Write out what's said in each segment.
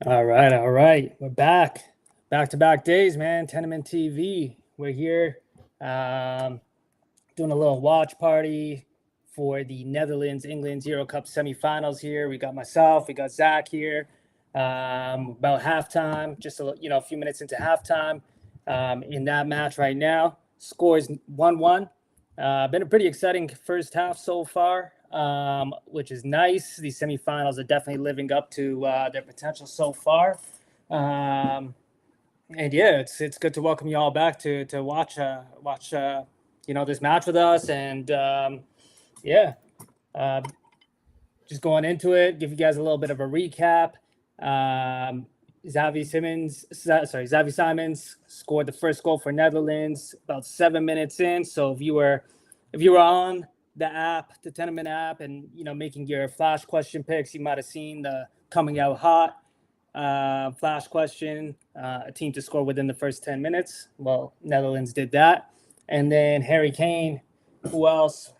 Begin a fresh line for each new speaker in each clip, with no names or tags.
All right, all right. We're back. Back to back days, man. Tenement TV. We're here um, doing a little watch party for the Netherlands England Eurocup semifinals here. We got myself, we got Zach here. About halftime, just a few minutes into halftime in that match right now. Scores 1-1. Been a pretty exciting first half so far, which is nice. These semifinals are definitely living up to their potential so far. And yeah, it's good to welcome you all back to watch this match with us. And yeah, uh, just going into it, give you guys a little bit of a recap. Um, Xavi Simons scored the first goal for Netherlands about 7 minutes in. So if you were on the app, the Tenement app, and making your flash question picks, you might have seen the coming out hot flash question, a team to score within the first 10 minutes. Well, Netherlands did that. And then Harry Kane, who else,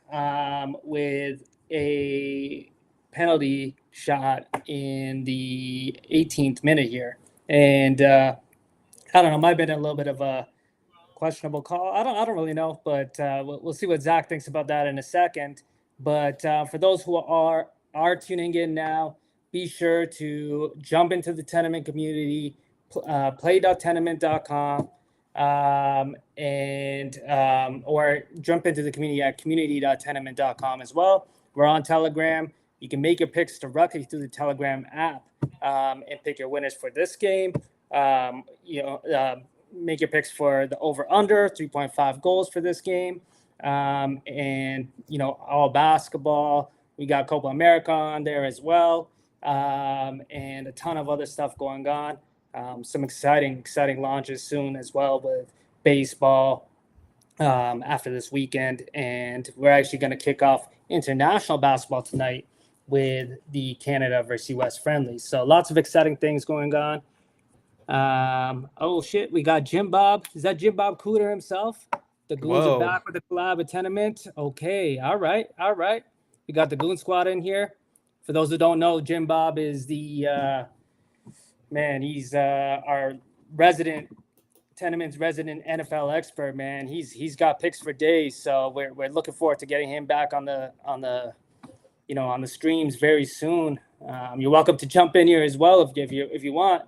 with a penalty shot in the 18th minute here. And I don't know, might have been a little bit of a questionable call. I don't really know, but we'll see what Zach thinks about that in a second. But for those who are tuning in now, be sure to jump into the tenement community, play.tenement.com, or jump into the community at community.tenement.com as well. We're on Telegram. You can make your picks directly through the Telegram app and pick your winners for this game. Um, you know, uh, Make your picks for the over under 3.5 goals for this game. And all basketball. We got Copa America on there as well, and a ton of other stuff going on. Some exciting launches soon as well with baseball after this weekend, and we're actually going to kick off international basketball tonight with the Canada versus US friendly. So lots of exciting things going on. Oh shit, we got Jim Bob. Is that Jim Bob Cooter himself? The Goons are
Whoa.
back with the collab at Tenement. Okay, all right, all right. We got the Goon Squad in here. For those who don't know, Jim Bob is the man. He's our resident Tenement's resident NFL expert. Man, he's got picks for days. So we're looking forward to getting him back on the streams very soon. You're welcome to jump in here as well if you want.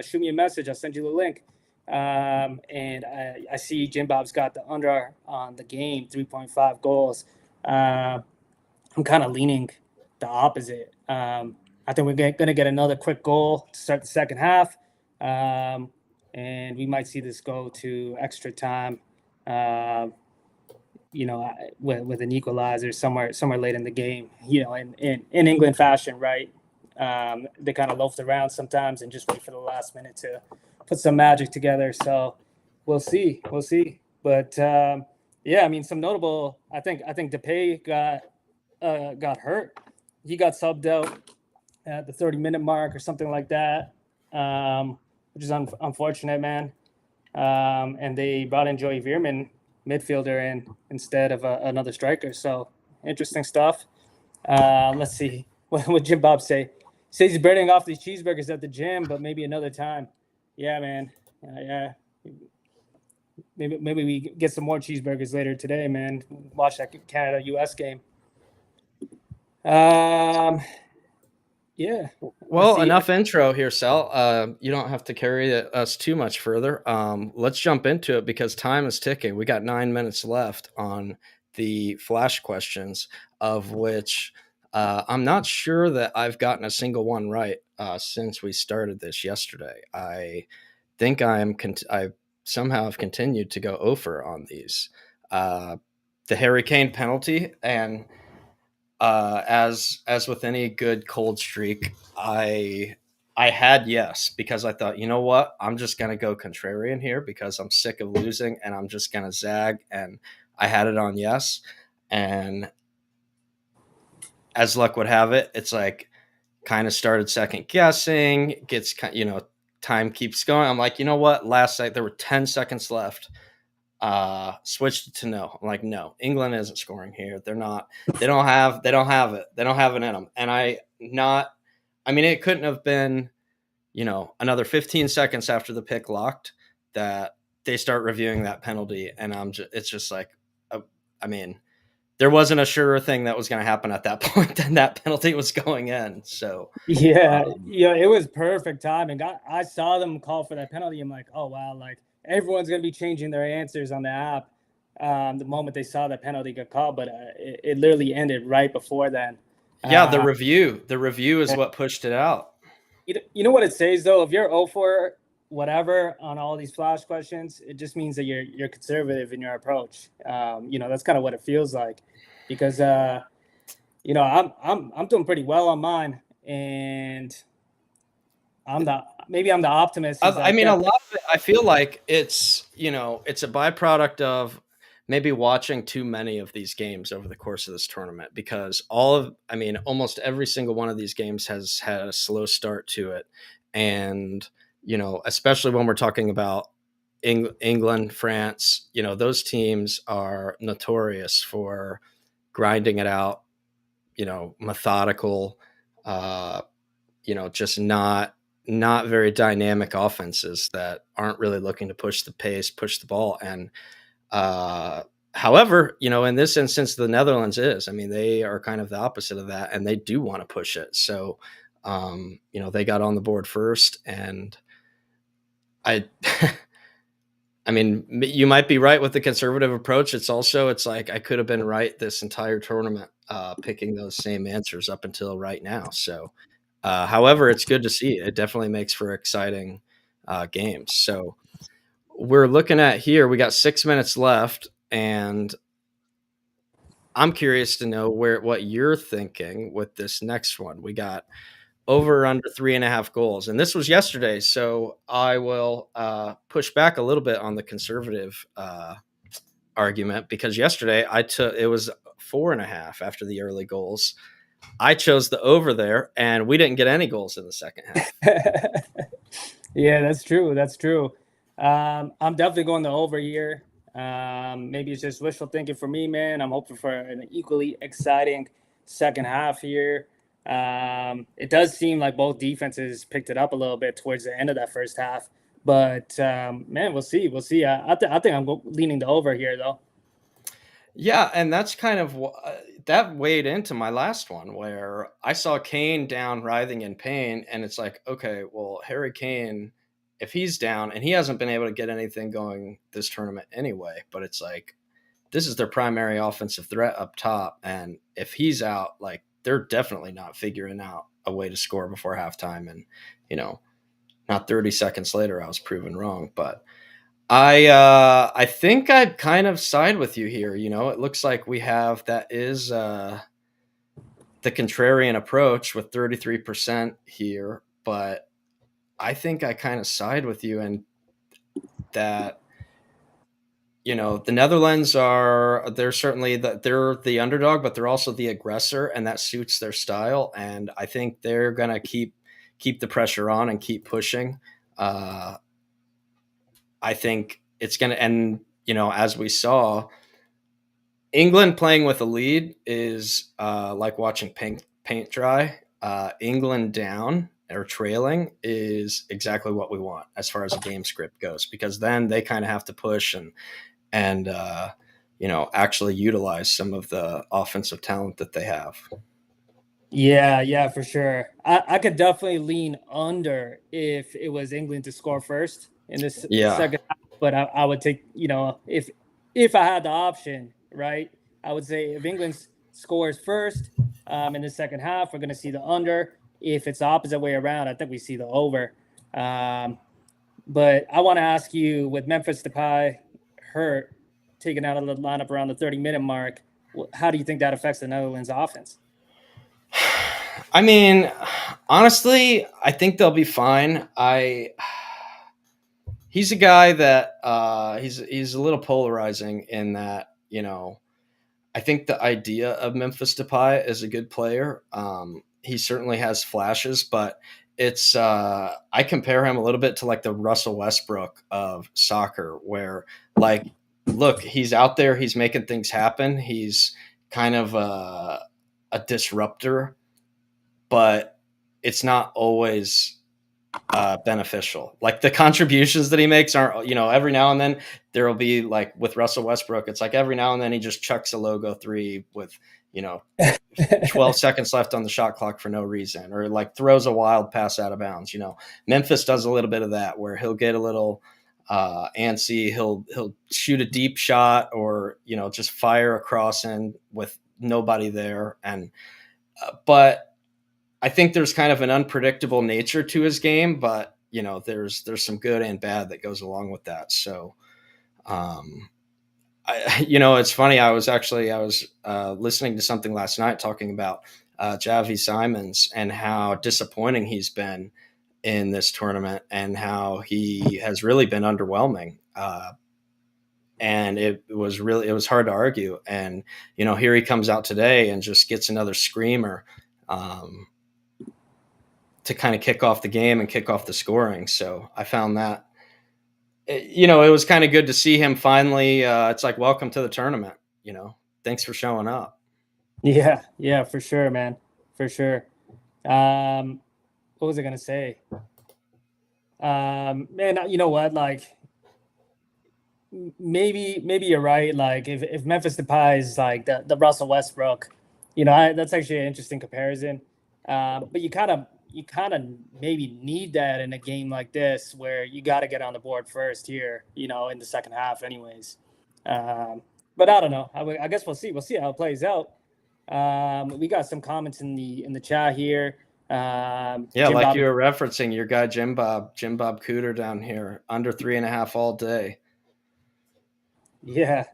Shoot me a message. I'll send you the link. And I see Jim Bob's got the under on the game, 3.5 goals. I'm kind of leaning the opposite. I think we're going to get another quick goal to start the second half. And we might see this go to extra time. Uh, with an equalizer somewhere late in the game. In England fashion, right? They kind of loafed around sometimes and just wait for the last minute to put some magic together. So we'll see. But yeah, I mean, some notable. I think Depay got hurt. He got subbed out at the 30-minute mark or something like that, which is unfortunate, man. And they brought in Joey Veerman, midfielder, in instead of another striker. So interesting stuff. Let's see what Jim Bob say. He says he's burning off these cheeseburgers at the gym, but maybe another time. Yeah, man. Yeah. Maybe we get some more cheeseburgers later today, man. Watch that Canada U.S. game. Um, yeah. I
Well,
see.
enough intro here, Sal. You don't have to carry us too much further. Let's jump into it because time is ticking. We got 9 minutes left on the flash questions, of which I'm not sure that I've gotten a single one right since we started this yesterday. I think I somehow have continued to go over on these. Uh, the Harry Kane penalty, and as with any good cold streak, I had yes because I thought, you know what, I'm just gonna go contrarian here because I'm sick of losing and I'm just gonna zag, and I had it on yes, and as luck would have it, it's like kind of started second guessing, gets time keeps going. I'm like, you know what, last night there were 10 seconds left, switched it to no. I'm like, no, England isn't scoring here. They're not. They don't have it. They don't have it in them. And I mean, it couldn't have been another 15 seconds after the pick locked, that they start reviewing that penalty, and it's just like, uh, I mean, there wasn't a surer thing that was going to happen at that point than that penalty was going in. So,
Yeah, yeah, it was perfect timing. I saw them call for that penalty. I'm like, oh wow, like everyone's gonna be changing their answers on the app the moment they saw the penalty get called. But it literally ended right before then.
yeah, the
Uh,
review is what pushed it out.
you know what it says though? If you're 0 for whatever on all these flash questions, it just means that you're conservative in your approach. That's kind of what it feels like, because I'm doing pretty well on mine, and I'm the optimist who's
I
like,
mean,
yeah.
a lot of it, I feel like it's a byproduct of maybe watching too many of these games over the course of this tournament, because almost every single one of these games has had a slow start to it. And, especially when we're talking about England, France, those teams are notorious for grinding it out, methodical, uh, just not very dynamic offenses that aren't really looking to push the pace, push the ball. And uh, however, in this instance, the Netherlands is. I mean, they are kind of the opposite of that, and they do want to push it. So, they got on the board first, and I. I mean, you might be right with the conservative approach. It's like I could have been right this entire tournament, picking those same answers up until right now. So, however, it's good to see. It definitely makes for exciting games. So we're looking at here. We got 6 minutes left, and I'm curious to know what you're thinking with this next one. We got over or under 3.5 goals, and this was yesterday. So I will push back a little bit on the conservative argument, because yesterday it was 4.5 after the early goals. I chose the over there, and we didn't get any goals in the second half.
Yeah, that's true. That's true. I'm definitely going the over here. Maybe it's just wishful thinking for me, man. I'm hoping for an equally exciting second half here. It does seem like both defenses picked it up a little bit towards the end of that first half, but man, we'll see. We'll see. I think I'm leaning the over here, though.
Yeah, and that's kind of that weighed into my last one, where I saw Kane down writhing in pain, and it's like, okay, well, Harry Kane, if he's down and he hasn't been able to get anything going this tournament anyway, but it's like this is their primary offensive threat up top, and if he's out, like they're definitely not figuring out a way to score before halftime. And you know, not 30 seconds later, I was proven wrong, but I think I'd kind of side with you here. It looks like we have that is the contrarian approach with 33% here, but I think I kind of side with you, and that the Netherlands they're certainly they're the underdog, but they're also the aggressor, and that suits their style. And I think they're gonna keep the pressure on and keep pushing. Uh, I think it's gonna, and as we saw, England playing with a lead is like watching paint dry. England down or trailing is exactly what we want as far as a game script goes, because then they kind of have to push and actually utilize some of the offensive talent that they have.
Yeah, yeah, for sure. I could definitely lean under if it was England to score first in this
Yeah.
second half, but I would take, if I had the option, right? I would say if England scores first in the second half, we're going to see the under. If it's the opposite way around, I think we see the over. Um, but I want to ask you, with Memphis Depay hurt, taken out of the lineup around the 30-minute mark, how do you think that affects the Netherlands offense?
I mean, honestly, I think they'll be fine. He's a guy that he's a little polarizing in that, I think the idea of Memphis Depay is a good player. He certainly has flashes, but it's I compare him a little bit to like the Russell Westbrook of soccer, where like, look, he's out there, he's making things happen, he's kind of a disruptor, but it's not always beneficial. Like the contributions that he makes aren't, every now and then there will be like with Russell Westbrook, it's like every now and then he just chucks a logo three with, you know, 12 seconds left on the shot clock for no reason, or like throws a wild pass out of bounds. Memphis does a little bit of that where he'll get a little antsy. He'll shoot a deep shot, or, just fire a cross in with nobody there. And, but I think there's kind of an unpredictable nature to his game, but there's some good and bad that goes along with that. So, it's funny. I was listening to something last night talking about Javi Simons and how disappointing he's been in this tournament and how he has really been underwhelming. And it was hard to argue. And, here he comes out today and just gets another screamer to kind of kick off the game and kick off the scoring. So I found that, it was kind of good to see him finally. It's like, welcome to the tournament, thanks for showing up.
Yeah, for sure, man. For sure. What was I gonna say? Man, you know what? Like, maybe you're right. Like, if Memphis Depay is like the Russell Westbrook, that's actually an interesting comparison. But you kind of maybe need that in a game like this where you got to get on the board first here, in the second half, anyways. Um, but I don't know. I guess we'll see. We'll see how it plays out. We got some comments in the chat here.
Yeah,
Jim
like
Bob.
you were referencing your guy Jim Bob Cooter down here, under 3.5 all day.
Yeah.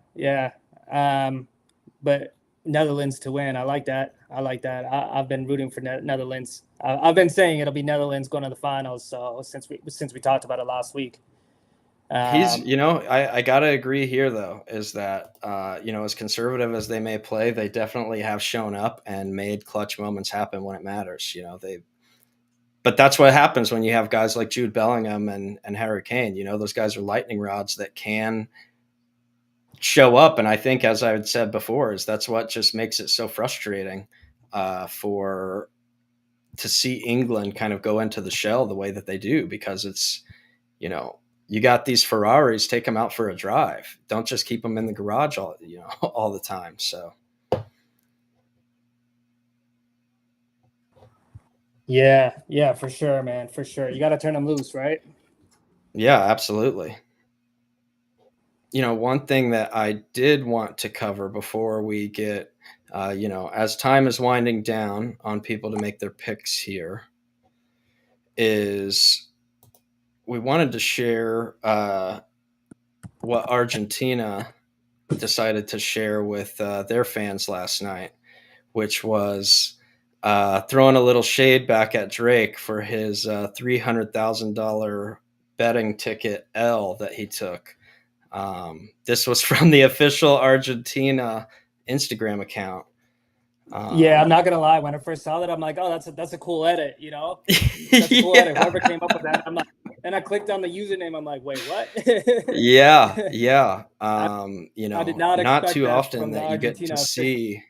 But Netherlands to win. I like that. I've been rooting for Netherlands. I've been saying it'll be Netherlands going to the finals. So since we talked about it last week.
He's,
Um,
I gotta agree here though, is that as conservative as they may play, they definitely have shown up and made clutch moments happen when it matters. But that's what happens when you have guys like Jude Bellingham and Harry Kane. Those guys are lightning rods that can show up. And I think, as I had said before, is that's what just makes it so frustrating for to see England kind of go into the shell the way that they do, because it's, you got these Ferraris, take them out for a drive. Don't just keep them in the garage all, all the time. So
yeah, for sure, man, for sure. You got to turn them loose, right?
yeah, absolutely. One thing that I did want to cover before we get, as time is winding down on people to make their picks here, is we wanted to share what Argentina decided to share with their fans last night, which was throwing a little shade back at Drake for his $300,000 betting ticket L that he took. This was from the official Argentina Instagram account.
Yeah, I'm not gonna lie. When I first saw that, I'm like, oh, that's a cool edit. That's a cool edit.
Yeah,
Whoever came up with that, I'm like, and I clicked on the username. I'm like, wait, what?
yeah, yeah.
I did not
Not
expect
too
that
often
from the
that you get to
Argentina official.
see.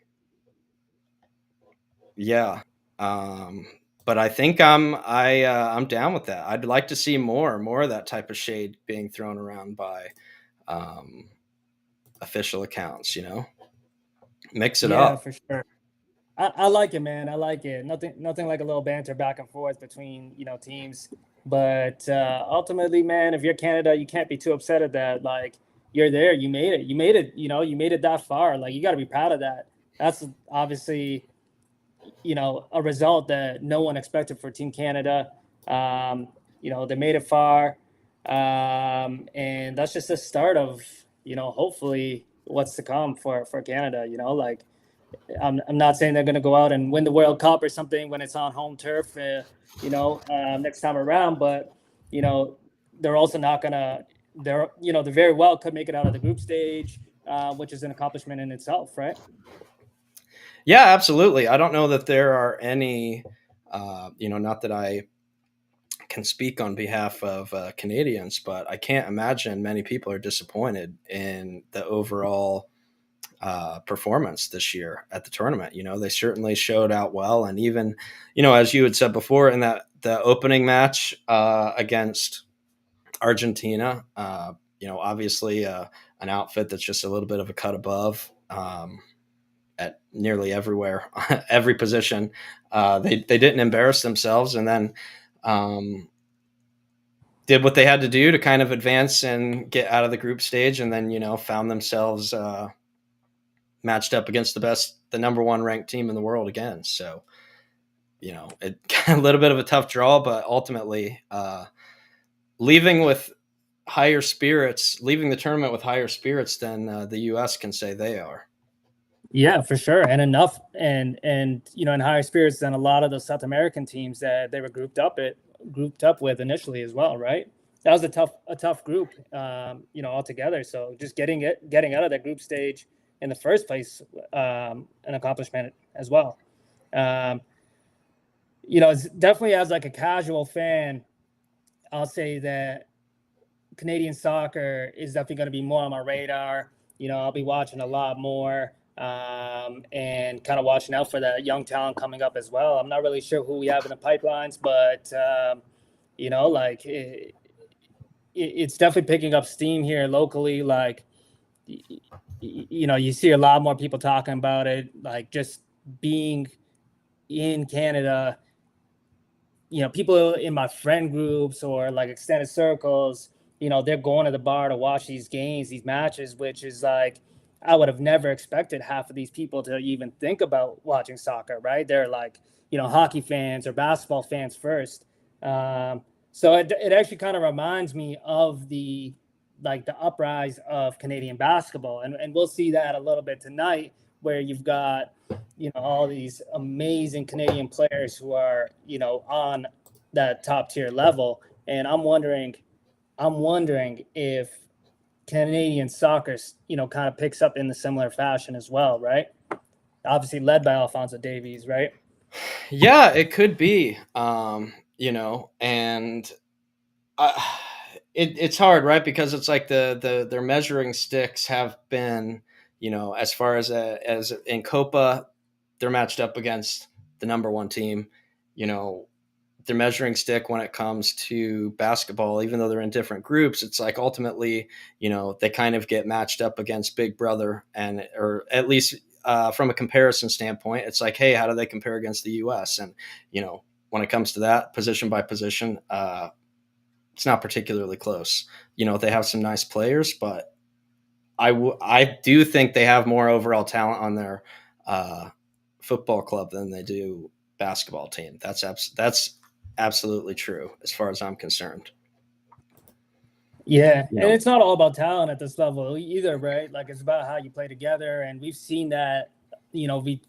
Yeah. Um, but I think I'm down with that. I'd like to see more of that type of shade being thrown around by um, official accounts. Mix it
Yeah,
up.
for sure. I like it, man. I like it. Nothing like a little banter back and forth between teams. But ultimately, man, if you're Canada, you can't be too upset at that. Like, you're there, you made it. You made it. You made it that far. Like, you got to be proud of that. That's obviously a result that no one expected for Team Canada. They made it far, and that's just the start of hopefully what's to come for Canada. Like, I'm not saying they're going to go out and win the World Cup or something when it's on home turf, next time around. But they're also not going to. They very well could make it out of the group stage, which is an accomplishment in itself, right?
Yeah, absolutely. I don't know that there are any. Not that I can speak on behalf of Canadians, but I can't imagine many people are disappointed in the overall performance this year at the tournament. They certainly showed out well, and even as you had said before in that the opening match against Argentina, obviously an outfit that's just a little bit of a cut above. At nearly everywhere, every position, they didn't embarrass themselves, and then did what they had to do to kind of advance and get out of the group stage, and then found themselves matched up against the number one ranked team in the world again. So it a little bit of a tough draw, but ultimately leaving the tournament with higher spirits than the U.S. can say they are.
Yeah, for sure, and enough, and in higher spirits than a lot of the South American teams that they were grouped up with initially as well, right? That was a tough group, altogether. So just getting out of that group stage in the first place, an accomplishment as well. It's definitely, as like a casual fan, I'll say that Canadian soccer is definitely going to be more on my radar. I'll be watching a lot more, and kind of watching out for that young talent coming up as well. I'm not really sure who we have in the pipelines, but it's definitely picking up steam here locally. Like, you see a lot more people talking about it. Like, just being in Canada, people in my friend groups or like extended circles, they're going to the bar to watch these games, these matches, which is like, I would have never expected half of these people to even think about watching soccer, right? They're like, hockey fans or basketball fans first. So it actually kind of reminds me of the uprise of Canadian basketball. And we'll see that a little bit tonight, where you've got, all these amazing Canadian players who are, on that top tier level. And I'm wondering if Canadian soccer, kind of picks up in the similar fashion as well, right? Obviously led by Alphonso Davies, right?
Yeah, it could be, and it's hard, right? Because it's like their measuring sticks have been, as far as in Copa, they're matched up against the number one team. Their measuring stick when it comes to basketball, even though they're in different groups, it's like ultimately, they kind of get matched up against Big Brother, or at least from a comparison standpoint, it's like, hey, how do they compare against the U.S.? And when it comes to that position by position, it's not particularly close. They have some nice players, but I do think they have more overall talent on their football club than they do basketball team. That's absolutely true as far as I'm concerned.
Yeah, and it's not all about talent at this level either, right? Like, it's about how you play together, and we've seen that. We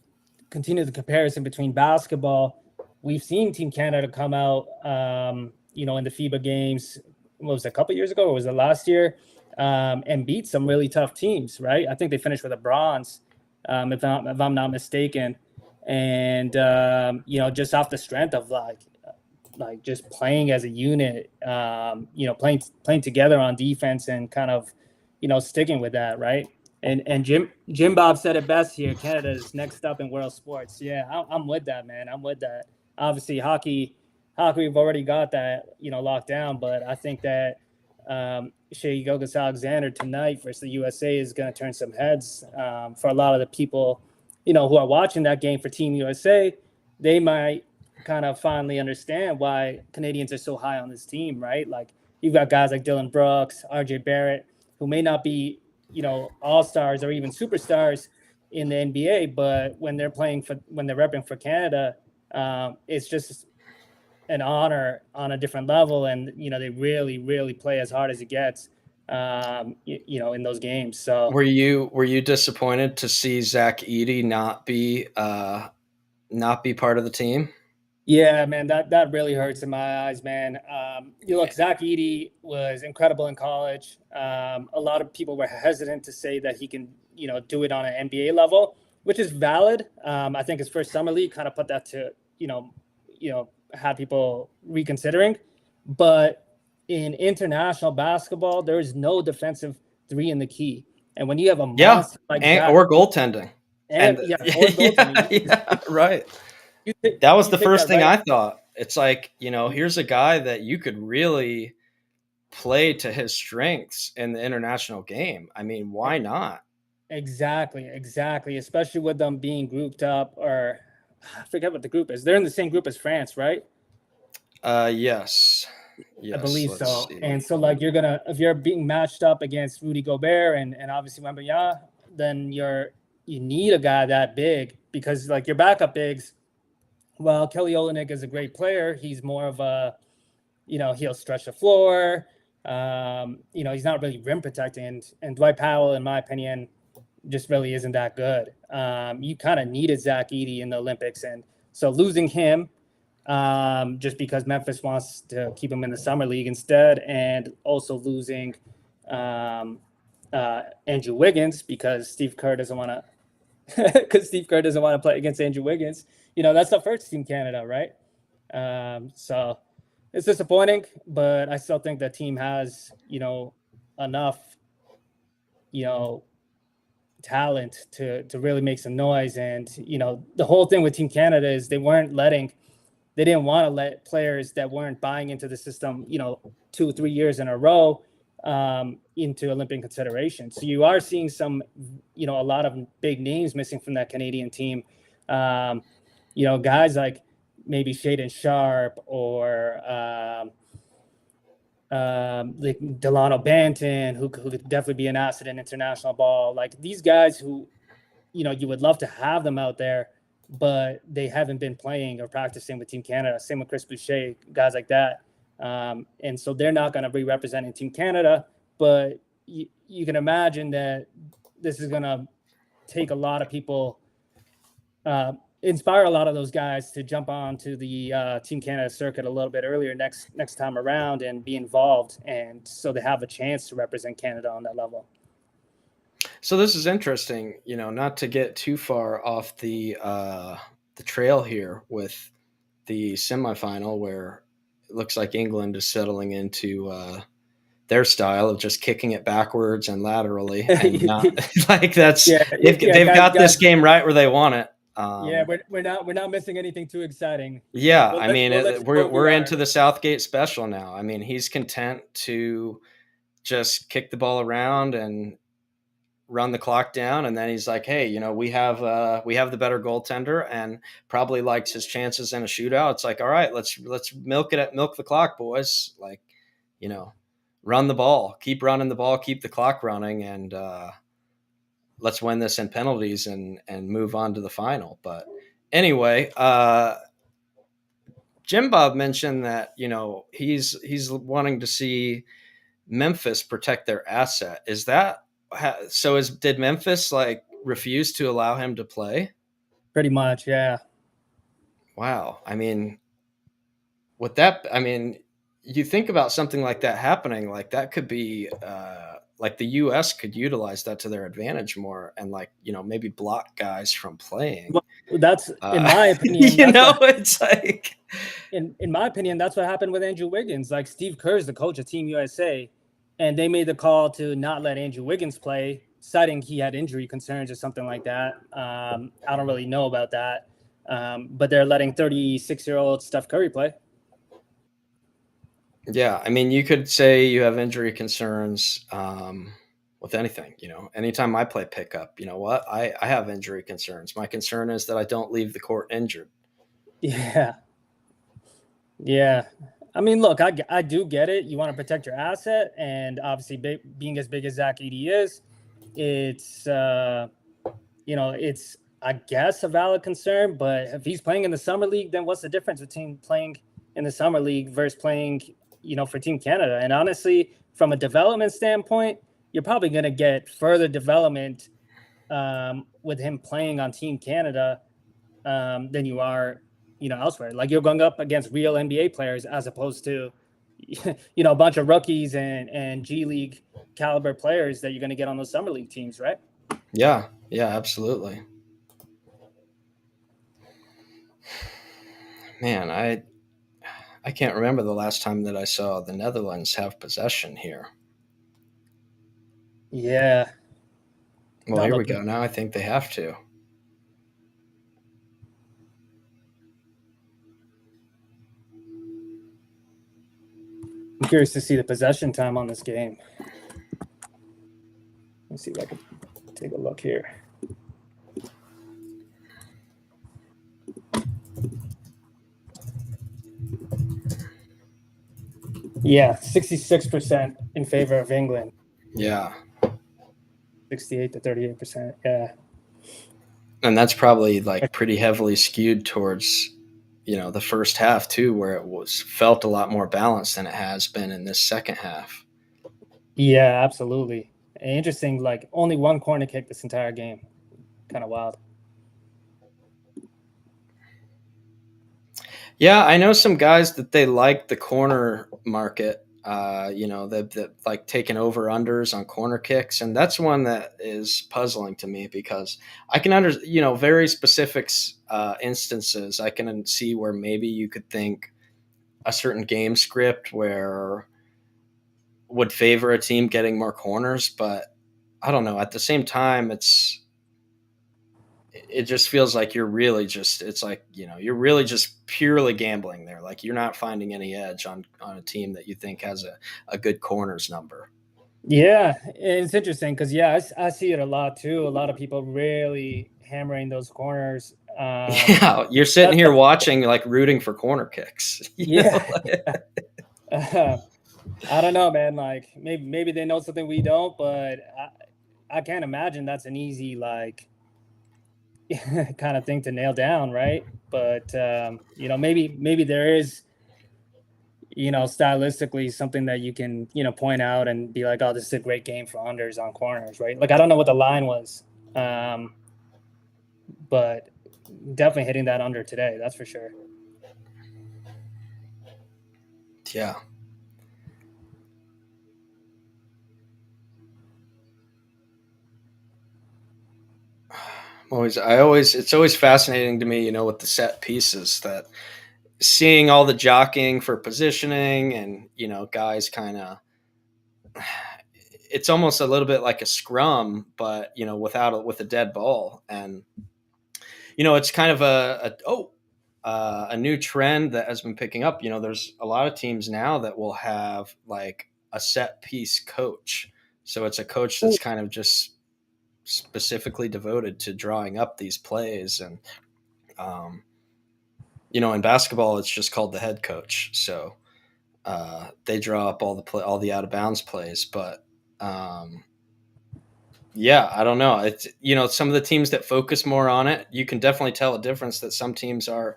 continue the comparison between basketball. We've seen Team Canada come out, in the FIBA games. What was it, a couple years ago, or was it last year? And beat some really tough teams, right? I think they finished with a bronze, if I'm not mistaken. And just off the strength of like just playing as a unit, playing together on defense, and kind of, sticking with that, right? And Jim Bob said it best here. Canada is next up in world sports. Yeah, I'm with that, man. I'm with that. Obviously, hockey, we've already got that, locked down. But I think that Shea Gilgeous-Alexander tonight versus the USA is going to turn some heads, for a lot of the people, who are watching that game for Team USA. They might kind of finally understand why Canadians are so high on this team, right? Like, you've got guys like Dylan Brooks, RJ Barrett, who may not be, all-stars or even superstars in the NBA, but when they're repping for Canada, it's just an honor on a different level. And, they really, really play as hard as it gets, in those games. So
were you disappointed to see Zach Edey not be part of the team?
yeah, man, that really hurts in my eyes, man. Look, Zach Edey was incredible in college. A lot of people were hesitant to say that he can, do it on an NBA level, which is valid. I think his first summer league kind of put that to, have people reconsidering. But in international basketball, there is no defensive three in the key. And when you have a
Yeah,
monster like
and
Zach,
or goaltending.
and
And
yeah, or
yeah,
goaltending,
yeah, right.
you think
That was
you
the
think
first
that
thing
right?
I thought. It's like, here's a guy that you could really play to his strengths in the international game. I mean, why not?
Exactly, exactly. Especially with them being grouped up, or I forget what the group is. They're in the same group as France, right?
Yes.
I
Yes,
believe
let's
so. And
see.
so, like, you're gonna if you're being matched up against Rudy Gobert and obviously Wembanyama, then you need a guy that big because like your backup bigs. Well, Kelly Olynyk is a great player. He's more of a he'll stretch the floor. He's not really rim protecting, and Dwight Powell, in my opinion, just really isn't that good. You kind of needed Zach Edey in the Olympics, and so losing him just because Memphis wants to keep him in the summer league instead, and also losing um, Andrew Wiggins because Steve Kerr doesn't want to because Steve Kerr doesn't want to play against Andrew Wiggins. That's the first Team Canada, right? So it's disappointing, but I still think the team has enough you know talent to really make some noise. And the whole thing with Team Canada is they didn't want to let players that weren't buying into the system 2 3 years in a row into Olympic consideration. So you are seeing some a lot of big names missing from that Canadian team. Guys like maybe Shaden Sharp or like Delano Banton, who could definitely be an asset in international ball. Like these guys who, you would love to have them out there, but they haven't been playing or practicing with Team Canada. Same with Chris Boucher, guys like that. And so they're not going to be representing Team Canada, but you can imagine that this is going to take a lot of people, inspire a lot of those guys to jump on to the Team Canada circuit a little bit earlier next time around and be involved, and so they have a chance to represent Canada on that level.
So this is interesting, not to get too far off the trail here with the semifinal where it looks like England is settling into their style of just kicking it backwards and laterally and not like that's
Yeah, yeah,
they've got
guys.
this game right where they want it.
Yeah, we're not missing anything too exciting.
Yeah,
We'll
I
let
mean,
we'll let you know
we're
who we
we're
are.
into the Southgate special now. I mean, he's content to just kick the ball around and run the clock down, and then he's like, "Hey, we have the better goaltender, and probably likes his chances in a shootout." It's like, "All right, let's milk the clock, boys. Like, you know, run the ball, keep running the ball, keep the clock running, and let's win this in penalties and move on to the final." But anyway, Jim Bob mentioned that he's wanting to see Memphis protect their asset. Is that so? Did Memphis like refuse to allow him to play?
Pretty much, yeah.
Wow. I mean, with that, I mean, you think about something like that happening, like that could be like the U.S. could utilize that to their advantage more, and like maybe block guys from playing.
Well, that's in
Uh,
my opinion. That's what
it's like
in my opinion, that's what happened with Andrew Wiggins. Like Steve Kerr is the coach of Team USA, and they made the call to not let Andrew Wiggins play, citing he had injury concerns or something like that. I don't really know about that, but they're letting 36-year-old Steph Curry play.
yeah, I mean, you could say you have injury concerns with anything. Anytime I play pickup, you know what? I have injury concerns. My concern is that I don't leave the court injured.
Yeah, yeah. I mean, look, I do get it. You want to protect your asset, and obviously, being as big as Zach Edey is, it's it's I guess a valid concern. But if he's playing in the summer league, then what's the difference between playing in the summer league versus playing, for Team Canada? And honestly, from a development standpoint, you're probably going to get further development with him playing on Team Canada than you are, elsewhere. Like you're going up against real NBA players as opposed to, a bunch of rookies and G League caliber players that you're going to get on those summer league teams, right?
Yeah, yeah, absolutely. Man, I can't remember the last time that I saw the Netherlands have possession here.
Yeah.
Well,
Not
here we
looking.
go. Now I think they have to.
I'm curious to see the possession time on this game. Let's see if I can take a look here. Yeah, 66% in favor of England.
Yeah.
68 to 38%. Yeah.
And that's probably like pretty heavily skewed towards, the first half too, where it was felt a lot more balanced than it has been in this second half.
Yeah, absolutely. Interesting. Like only one corner kick this entire game. Kind of wild.
Yeah, I know some guys that they like the corner market. That like taking over unders on corner kicks, and that's one that is puzzling to me because I can very specific instances. I can see where maybe you could think a certain game script where would favor a team getting more corners, but I don't know. At the same time, it just feels like you're really just purely gambling there. Like you're not finding any edge on a team that you think has a good corners number.
Yeah, it's interesting because I see it a lot too. A lot of people really hammering those corners.
Yeah, you're sitting
That's
here watching, like rooting for corner kicks.
yeah. I don't know, man. Like maybe they know something we don't, but I can't imagine that's an easy like kind of thing to nail down, right? But maybe there is stylistically something that you can point out and be like, oh, this is a great game for unders on corners, right? Like I don't know what the line was, but definitely hitting that under today, that's for sure.
Yeah. It's always fascinating to me, with the set pieces that seeing all the jockeying for positioning and, guys kind of, it's almost a little bit like a scrum, but, with a dead ball. And, it's kind of a new trend that has been picking up. There's a lot of teams now that will have like a set piece coach. So it's a coach that's kind of just specifically devoted to drawing up these plays. And, in basketball, it's just called the head coach. So they draw up all the out of bounds plays. But yeah, I don't know. It's some of the teams that focus more on it, you can definitely tell a difference that some teams are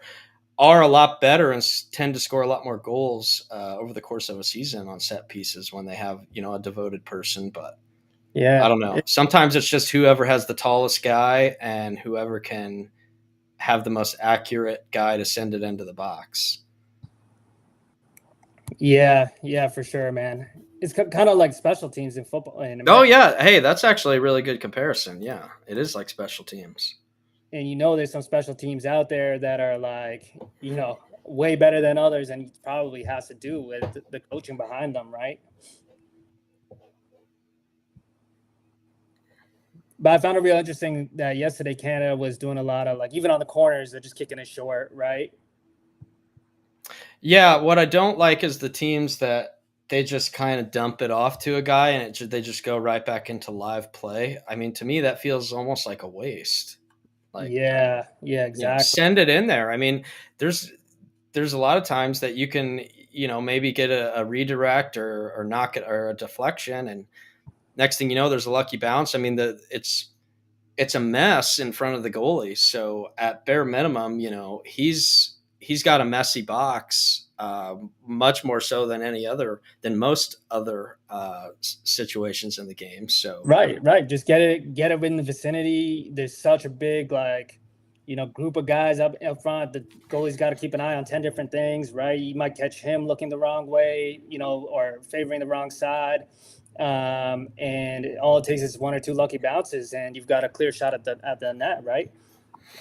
a lot better and tend to score a lot more goals over the course of a season on set pieces when they have a devoted person. But I
Yeah,
don't know. Sometimes it's just whoever has the tallest guy and whoever can have the most accurate guy to send it into the box.
yeah, for sure, man. It's kind of like special teams in football in
Oh
America.
yeah, hey, that's actually a really good comparison. Yeah, it is like special teams.
And there's some special teams out there that are like way better than others, and it probably has to do with the coaching behind them, right? But I found it real interesting that yesterday Canada was doing a lot of like even on the corners they're just kicking it short, right?
Yeah, what I don't like is the teams that they just kind of dump it off to a guy and they just go right back into live play. I mean, to me, that feels almost like a waste. Like,
Yeah, exactly.
send it in there. I mean, there's there's a lot of times that you can, maybe get a redirect or knock it or a deflection, and next thing you know, there's a lucky bounce. I mean, it's a mess in front of the goalie. So at bare minimum, he's got a messy box, much more so than most other situations in the game. So
Right. Just get it in the vicinity. There's such a big like group of guys up front. The goalie's got to keep an eye on 10 different things, right? You might catch him looking the wrong way, or favoring the wrong side. And all it takes is one or two lucky bounces, and you've got a clear shot at the net, right?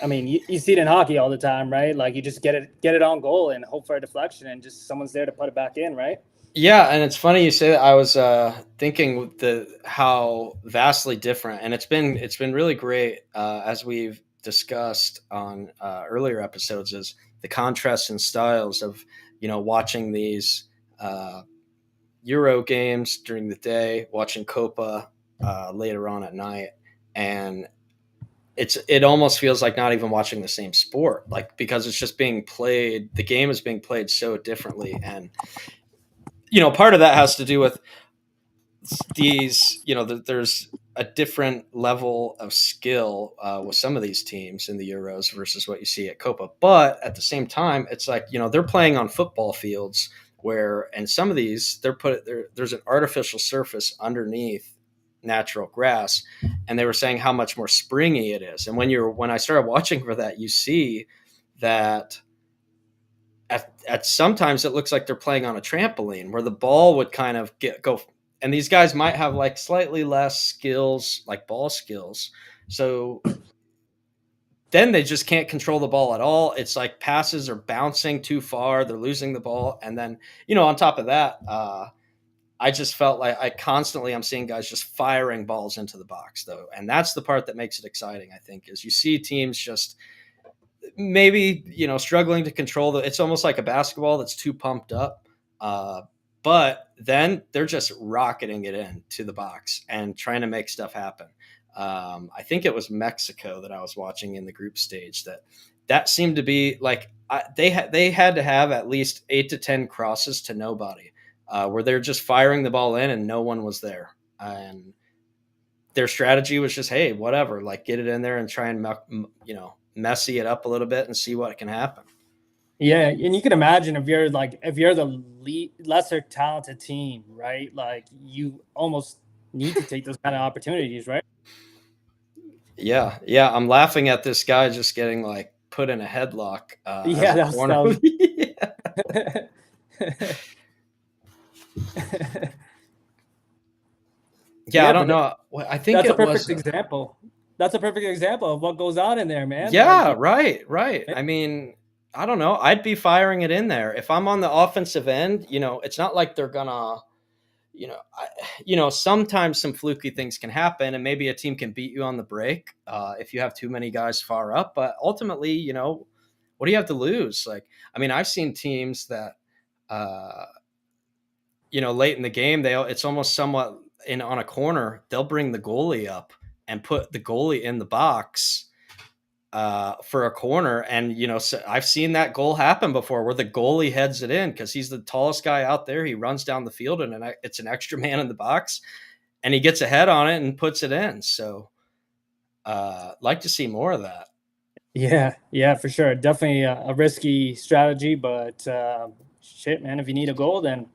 I mean, you see it in hockey all the time, right? Like you just get it on goal and hope for a deflection, and just someone's there to put it back in, right?
Yeah, and it's funny you say that. I was thinking the how vastly different, and it's been really great as we've discussed on earlier episodes, is the contrast in styles of watching these uh, Euro games during the day, watching Copa later on at night, and it almost feels like not even watching the same sport, like because it's just being played. The game is being played so differently, and part of that has to do with these, there's a different level of skill with some of these teams in the Euros versus what you see at Copa. But at the same time, it's like, they're playing on football fields where, and some of these, there's an artificial surface underneath natural grass. And they were saying how much more springy it is. And when I started watching for that, you see that at sometimes it looks like they're playing on a trampoline where the ball would kind of go, and these guys might have like slightly less skills, like ball skills, so then they just can't control the ball at all. It's like passes are bouncing too far, they're losing the ball, and then on top of that, I just felt like I'm seeing guys just firing balls into the box though, and that's the part that makes it exciting. I think is you see teams just maybe struggling to control it's almost like a basketball that's too pumped up, but then they're just rocketing it in to the box and trying to make stuff happen. I think it was Mexico that I was watching in the group stage that seemed to be like they had to have at least 8 to 10 crosses to nobody, where they're just firing the ball in and no one was there, and their strategy was just, hey, whatever, like get it in there and try and messy it up a little bit and see what can happen.
Yeah, and you can imagine if you're the lesser talented team, right? Like you almost need to take those kind of opportunities, right?
Yeah, yeah. I'm laughing at this guy just getting like put in a headlock as
Yeah,
a corner.
that
Yeah.
was
Yeah, I
yeah,
don't
but
know. I think
that's a
it
perfect
was.
example. That's a perfect example of what goes on in there, man. Like,
Yeah, right, right. I mean, I don't know. I'd be firing it in there if I'm on the offensive end. It's not like they're gonna. Sometimes some fluky things can happen, and maybe a team can beat you on the break if you have too many guys far up. But ultimately, what do you have to lose? Like, I mean, I've seen teams that, uh, late in the game, it's almost somewhat in on a corner. They'll bring the goalie up and put the goalie in the box for a corner, and so I've seen that goal happen before where the goalie heads it in because he's the tallest guy out there. He runs down the field, and it's an extra man in the box, and he gets ahead on it and puts it in. So, like to see more of that.
yeah, yeah, for sure. Definitely a risky strategy, but shit, man, if you need a goal, then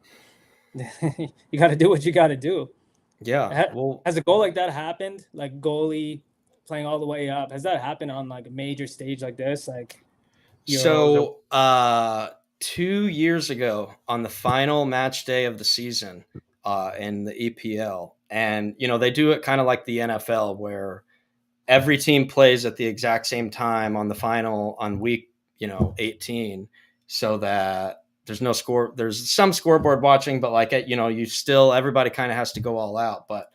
you got to do what you got to do.
Yeah. Well,
Has a goal like that happened? Like goalie playing all the way up? Has that happened on like a major stage like this, like Euros or?
so 2 years ago on the final match day of the season in the EPL, and they do it kind of like the NFL where every team plays at the exact same time on the final on week 18, so that there's some scoreboard watching, but like you still, everybody kind of has to go all out. But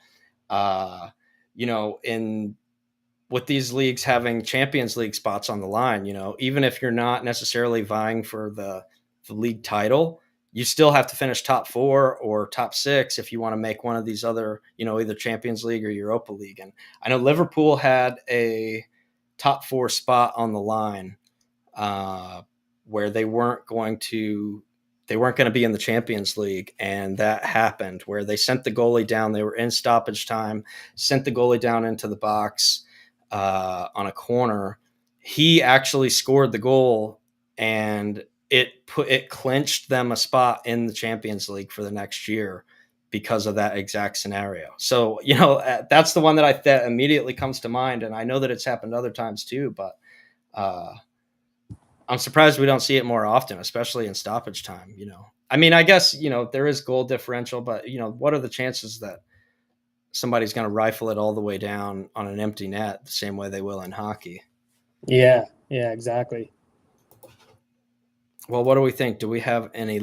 in with these leagues having Champions League spots on the line, even if you're not necessarily vying for the league title, you still have to finish top 4 or top 6 if you want to make one of these other, either Champions League or Europa League. And I know Liverpool had a top 4 spot on the line, uh, where they weren't going to be in the Champions League, and that happened where they sent the goalie down. They were in stoppage time, sent the goalie down into the box on a corner. He actually scored the goal, and it clinched them a spot in the Champions League for the next year because of that exact scenario. So that's the one that immediately comes to mind, and I know that it's happened other times too, but. Uh, I'm surprised we don't see it more often, especially in stoppage time. I mean, I guess there is goal differential, but what are the chances that somebody's going to rifle it all the way down on an empty net the same way they will in hockey?
Yeah, yeah, exactly.
Well, what do we think? Do we have any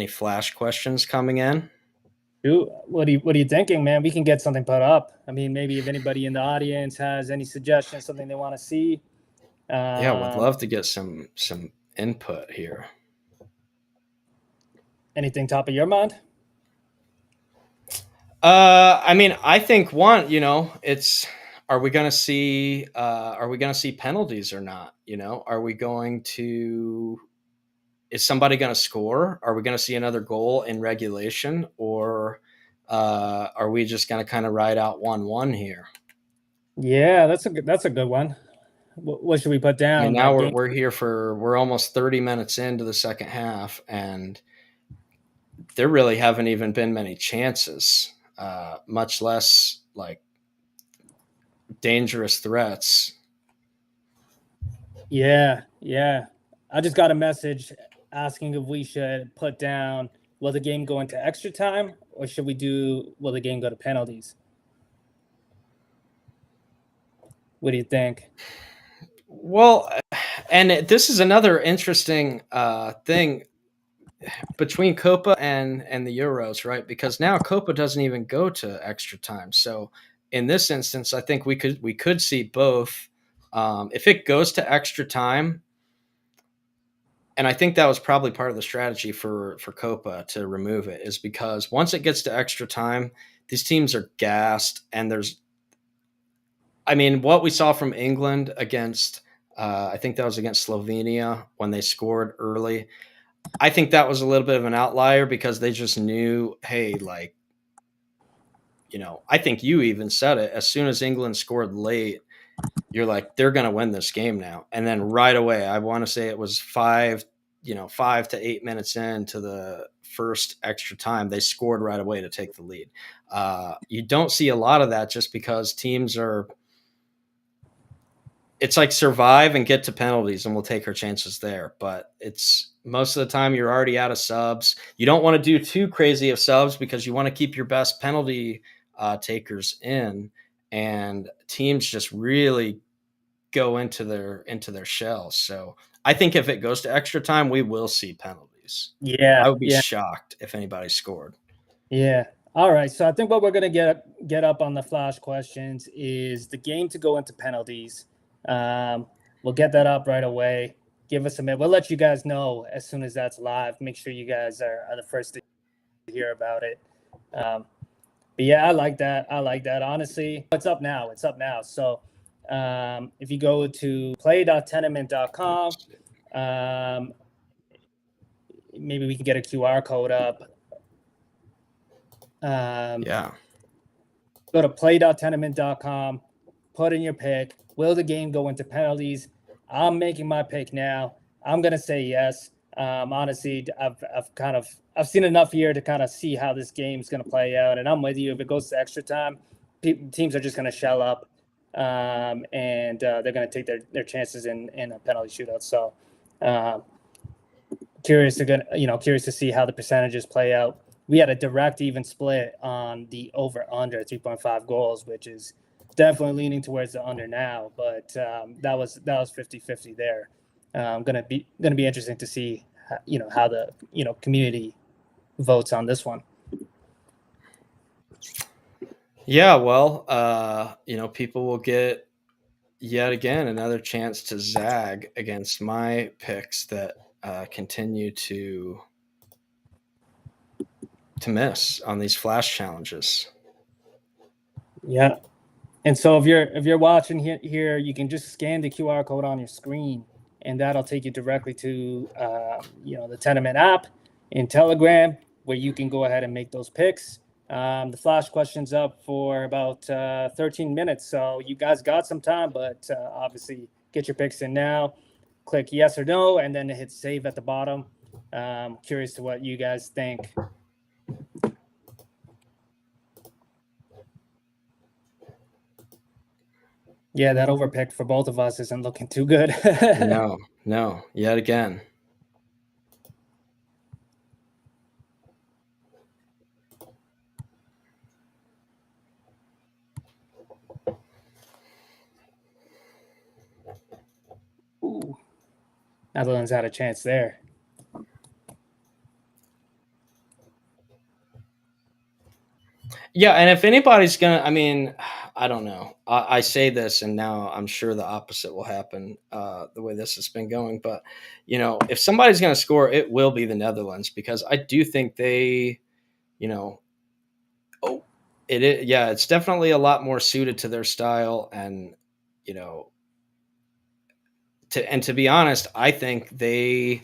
flash questions coming in?
Dude, what are you thinking, man? We can get something put up. I mean, maybe if anybody in the audience has any suggestions, something they want to see.
Yeah, would
Um,
love to get some input here.
Anything top of your mind?
I mean, I think one, it's are we gonna see penalties or not? Are we going to is somebody gonna score? Are we gonna see another goal in regulation, or are we just gonna kind of ride out 1-1 here?
Yeah, that's a good one. What should we put
I mean,
down?
now
That
we're
game.
we're here for we're almost 30 minutes into the second half, and there really haven't even been many chances, much less like dangerous threats.
Yeah, yeah. I just got a message asking if we should put down will the game go into extra time or should we do will the game go to penalties? What do you think?
Well, and this is another interesting thing between Copa and the Euros, right? Because now Copa doesn't even go to extra time. So in this instance, I think we could see both. If it goes to extra time, and I think that was probably part of the strategy for Copa to remove it, is because once it gets to extra time, these teams are gassed, and I mean, what we saw from England against, I think that was against Slovenia when they scored early. I think that was a little bit of an outlier because they just knew, hey, like, I think you even said it. As soon as England scored late, you're like, they're going to win this game now. And then right away, I want to say it was 5 to 8 minutes into the first extra time, they scored right away to take the lead. You don't see a lot of that just because teams are, it's like survive and get to penalties and we'll take our chances there. But it's most of the time you're already out of subs. You don't want to do too crazy of subs because you want to keep your best penalty takers in, and teams just really go into their shells. So I think if it goes to extra time, we will see penalties. I
Yeah,
would be
yeah,
shocked if anybody scored.
yeah. All right. So I think what we're gonna get up on the flash questions is the game to go into penalties. Um, we'll get that up right away. Give us a minute. We'll let you guys know as soon as that's live. Make sure you guys are the first to hear about it. Um, but yeah, I like that. I like that. Honestly, it's up now. It's up now. So if you go to play.tenement.com, um, maybe we can get a QR code up. Um,
Yeah.
Go to play.tenement.com, put in your pick. Will the game go into penalties? I'm making my pick now. I'm gonna say yes. Honestly, I've seen enough here to kind of see how this game's gonna play out, and I'm with you. If it goes to extra time, teams are just gonna shell up, and they're gonna take their chances in a penalty shootout. So, um, curious to see how the percentages play out. We had a direct even split on the over under 3.5 goals, which is definitely leaning towards the under now, but that was 50-50 there. Gonna be interesting to see how the community votes on this one.
Yeah, well, people will get yet again another chance to zag against my picks that continue to miss on these flash challenges.
Yeah. And so if you're watching here, you can just scan the QR code on your screen, and that'll take you directly to the Tenement app in Telegram, where you can go ahead and make those picks. The flash question's up for about 13 minutes, so you guys got some time, but obviously get your picks in now. Click yes or no, and then hit save at the bottom. Curious to what you guys think. Yeah, that overpick for both of us isn't looking too good.
No, no, yet again.
Ooh. Netherlands had a chance there.
Yeah, and if anybody's gonna, I mean, I don't know. I say this, and now I'm sure the opposite will happen. The way this has been going, but if somebody's gonna score, it will be the Netherlands because I do think they, you know, oh, it is, yeah, it's definitely a lot more suited to their style, and you know, to be honest, I think they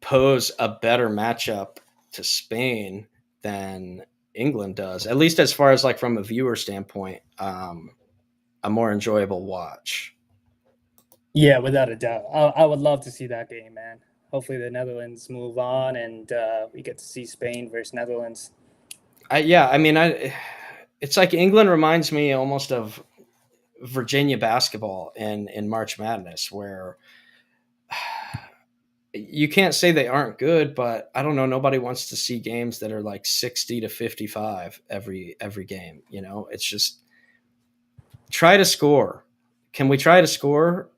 pose a better matchup to Spain than England does, at least as far as like from a viewer standpoint. A more enjoyable watch.
Yeah, without a doubt. I would love to see that game, man. Hopefully the Netherlands move on and we get to see Spain versus Netherlands.
Yeah, I mean, it's like England reminds me almost of Virginia basketball in March Madness, where you can't say they aren't good, but I don't know. Nobody wants to see games that are like 60-55 every game. It's just try to score. Can we try to score?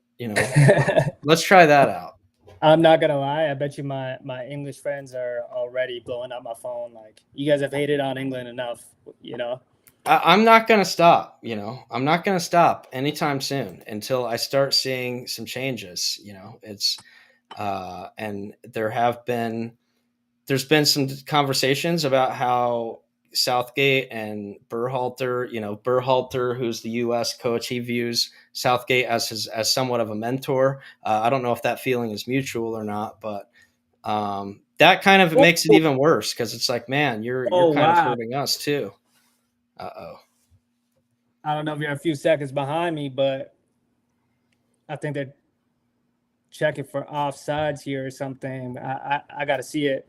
Let's try that out.
I'm not gonna lie. I bet you my English friends are already blowing up my phone. Like, you guys have hated on England enough, you know.
I'm not going to stop. I'm not going to stop anytime soon until I start seeing some changes. It's and there's been some conversations about how Southgate and Berhalter, Berhalter, who's the U.S. coach, he views Southgate as somewhat of a mentor. I don't know if that feeling is mutual or not, but that kind of
Oh,
makes it even worse because it's like, man, you're
oh
kind of
wow!
hurting us too. Oh.
I don't know if you're a few seconds behind me, but I think they're checking for offsides here or something. I got to see it.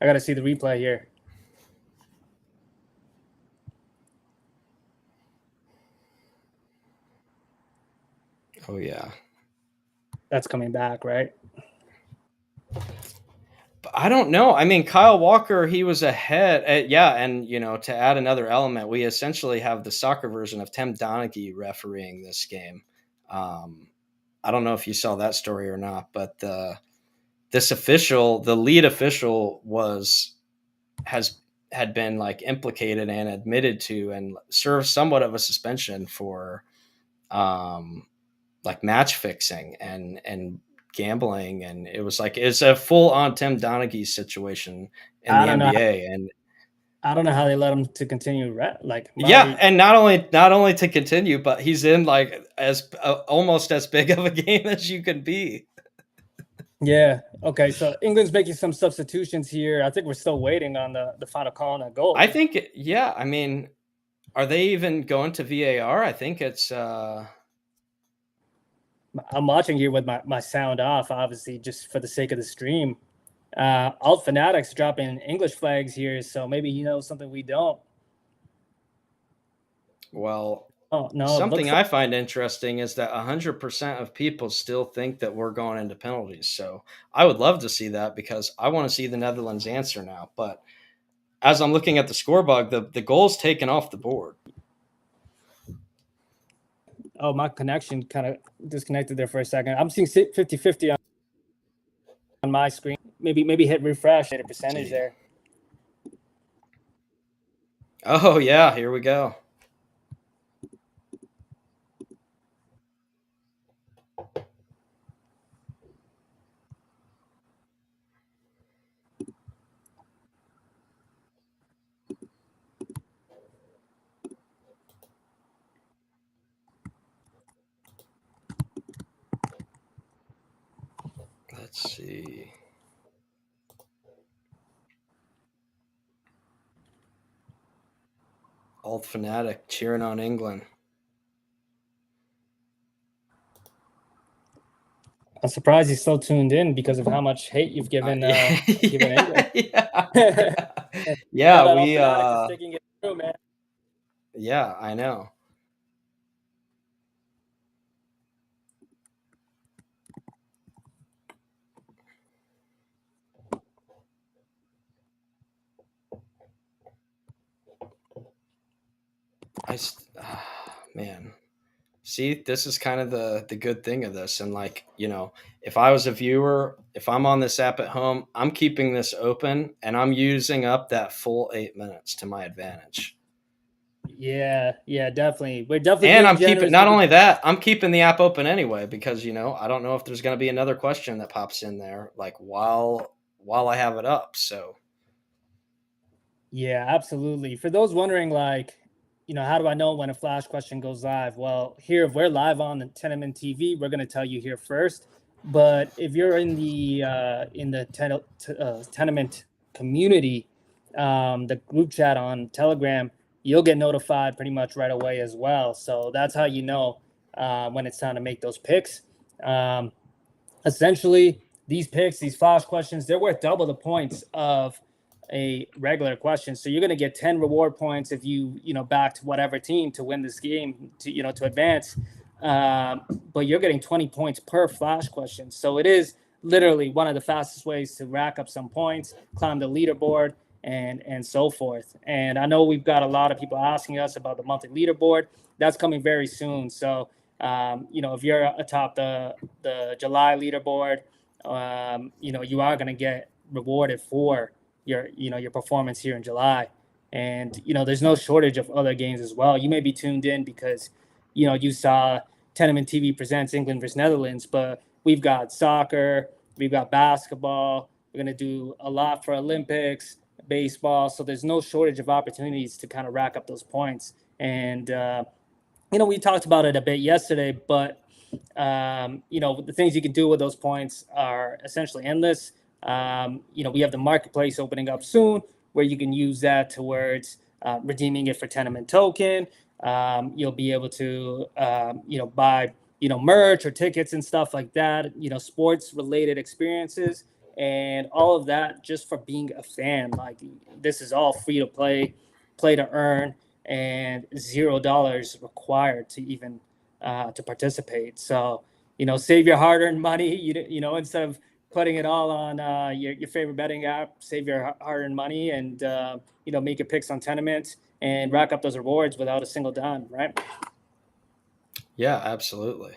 I got to see the replay here.
Oh yeah.
That's coming back, right?
I don't know. I mean, Kyle Walker, he was ahead. Yeah, and to add another element, we essentially have the soccer version of Tim Donaghy refereeing this game. Um, I don't know if you saw that story or not, but the lead official has had been like implicated and admitted to and served somewhat of a suspension for um, like match fixing and gambling, and it was like it's a full on Tim Donaghy situation in
I
the
don't know.
NBA. And
I don't know how they let him to continue. Like,
yeah,
why?
and not only to continue, but he's in like as almost as big of a game as you can be.
Yeah. Okay. So England's making some substitutions here. I think we're still waiting on the final call on a
I
goal.
think, yeah, I mean, are they even going to VAR? I think it's
I'm watching here with my sound off, obviously, just for the sake of the stream. Alt Fanatics dropping English flags here, so maybe he knows something we don't.
well,
Oh no, it
something
looks
I find interesting is that 100% of people still think that we're going into penalties. So I would love to see that because I want to see the Netherlands answer now. But as I'm looking at the scoreboard, the goal's taken off the board.
oh, my connection kind of disconnected there for a second. I'm seeing 50-50 on my screen. Maybe hit refresh at a percentage
See.
there.
Oh yeah, here we go. Let's see. Alt fanatic cheering on England.
I'm surprised he's still tuned in because of how much hate you've
Yeah,
given England.
yeah,
And now
yeah.
that Alt
We
Fanatics is sticking it through, man.
yeah, I know. I man. See, this is kind of the good thing of this. And like, if I was a viewer, if I'm on this app at home, I'm keeping this open and I'm using up that full 8 minutes to my advantage.
Yeah, yeah, definitely. We're definitely
And
being
I'm keeping,
generous
not
with the
only
time.
that, I'm keeping the app open anyway because I don't know if there's going to be another question that pops in there like while I have it up. So
Yeah, absolutely. For those wondering, like, how do I know when a flash question goes live? Well, here, if we're live on the Tenement TV, we're going to tell you here first. But if you're in the Tenement community, the group chat on Telegram, you'll get notified pretty much right away as well. So that's how you know when it's time to make those picks. Um, Essentially, these picks, these flash questions, they're worth double the points of a regular question. So you're going to get 10 reward points if backed whatever team to win this game to advance. But you're getting 20 points per flash question. So it is literally one of the fastest ways to rack up some points, climb the leaderboard, and so forth. And I know we've got a lot of people asking us about the monthly leaderboard. That's coming very soon. So if you're atop the July leaderboard, you are going to get rewarded for your performance here in July. And there's no shortage of other games as well. You may be tuned in because you saw Tenement TV presents England versus Netherlands, but we've got soccer, we've got basketball. We're going to do a lot for Olympics, baseball. So there's no shortage of opportunities to kind of rack up those points. And we talked about it a bit yesterday, but the things you can do with those points are essentially endless. We have the marketplace opening up soon, where you can use that towards redeeming it for Tenement token. You'll be able to, buy, merch or tickets and stuff like that. Sports related experiences and all of that just for being a fan. Like this is all free to play to earn and $0 required to even to participate. So, save your hard-earned money. Instead of putting it all on your favorite betting app, save your hard-earned money and make your picks on Tenement and rack up those rewards without a single dime. Right?
yeah, absolutely.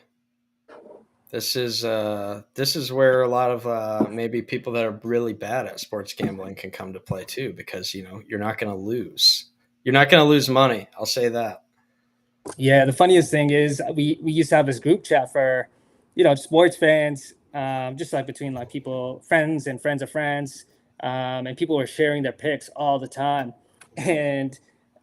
This is where a lot of maybe people that are really bad at sports gambling can come to play too, because you're not going to lose. You're not going to lose money. I'll say that.
Yeah, the funniest thing is we used to have this group chat for, sports fans, just like between like people, friends and friends of friends, and people were sharing their picks all the time, and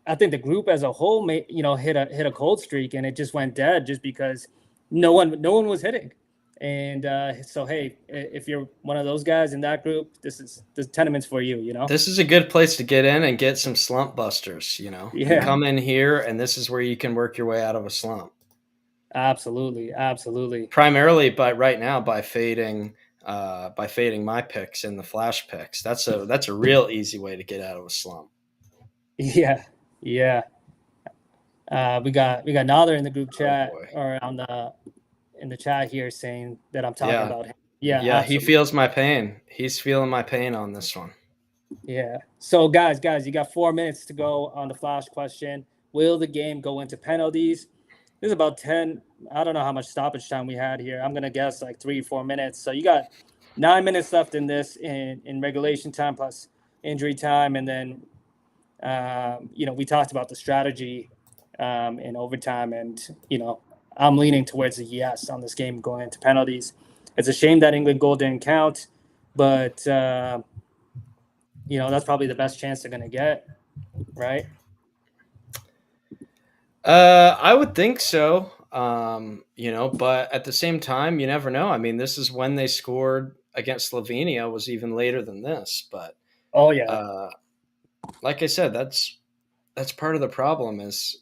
I think the group as a whole hit a cold streak, and it just went dead just because no one was hitting, and so hey, if you're one of those guys in that group, this is the Tenements for you,
This is a good place to get in and get some slump busters. You
Yeah,
come in here, and this is where you can work your way out of a slump.
absolutely, absolutely.
Primarily by right now by fading my picks in the flash picks. That's a real easy way to get out of a slump.
Yeah, yeah. We got Nader in the group
Oh
chat
boy.
or on the in the chat here saying that I'm talking
Yeah.
about him. Yeah,
Yeah, he
absolutely.
feels my pain. He's feeling my pain on this one.
Yeah. So guys, you got 4 minutes to go on the flash question. Will the game go into penalties? This is about 10. I don't know how much stoppage time we had here. I'm gonna guess like 3 or 4 minutes. So you got 9 minutes left in this in regulation time plus injury time, and then we talked about the strategy in overtime, and I'm leaning towards a yes on this game going into penalties. It's a shame that England goal didn't count, but that's probably the best chance they're going to get, right?
I would think so. But at the same time, you never know. I mean, this is when they scored against Slovenia was even later than this. But
Oh yeah,
uh, like I said, that's part of the problem is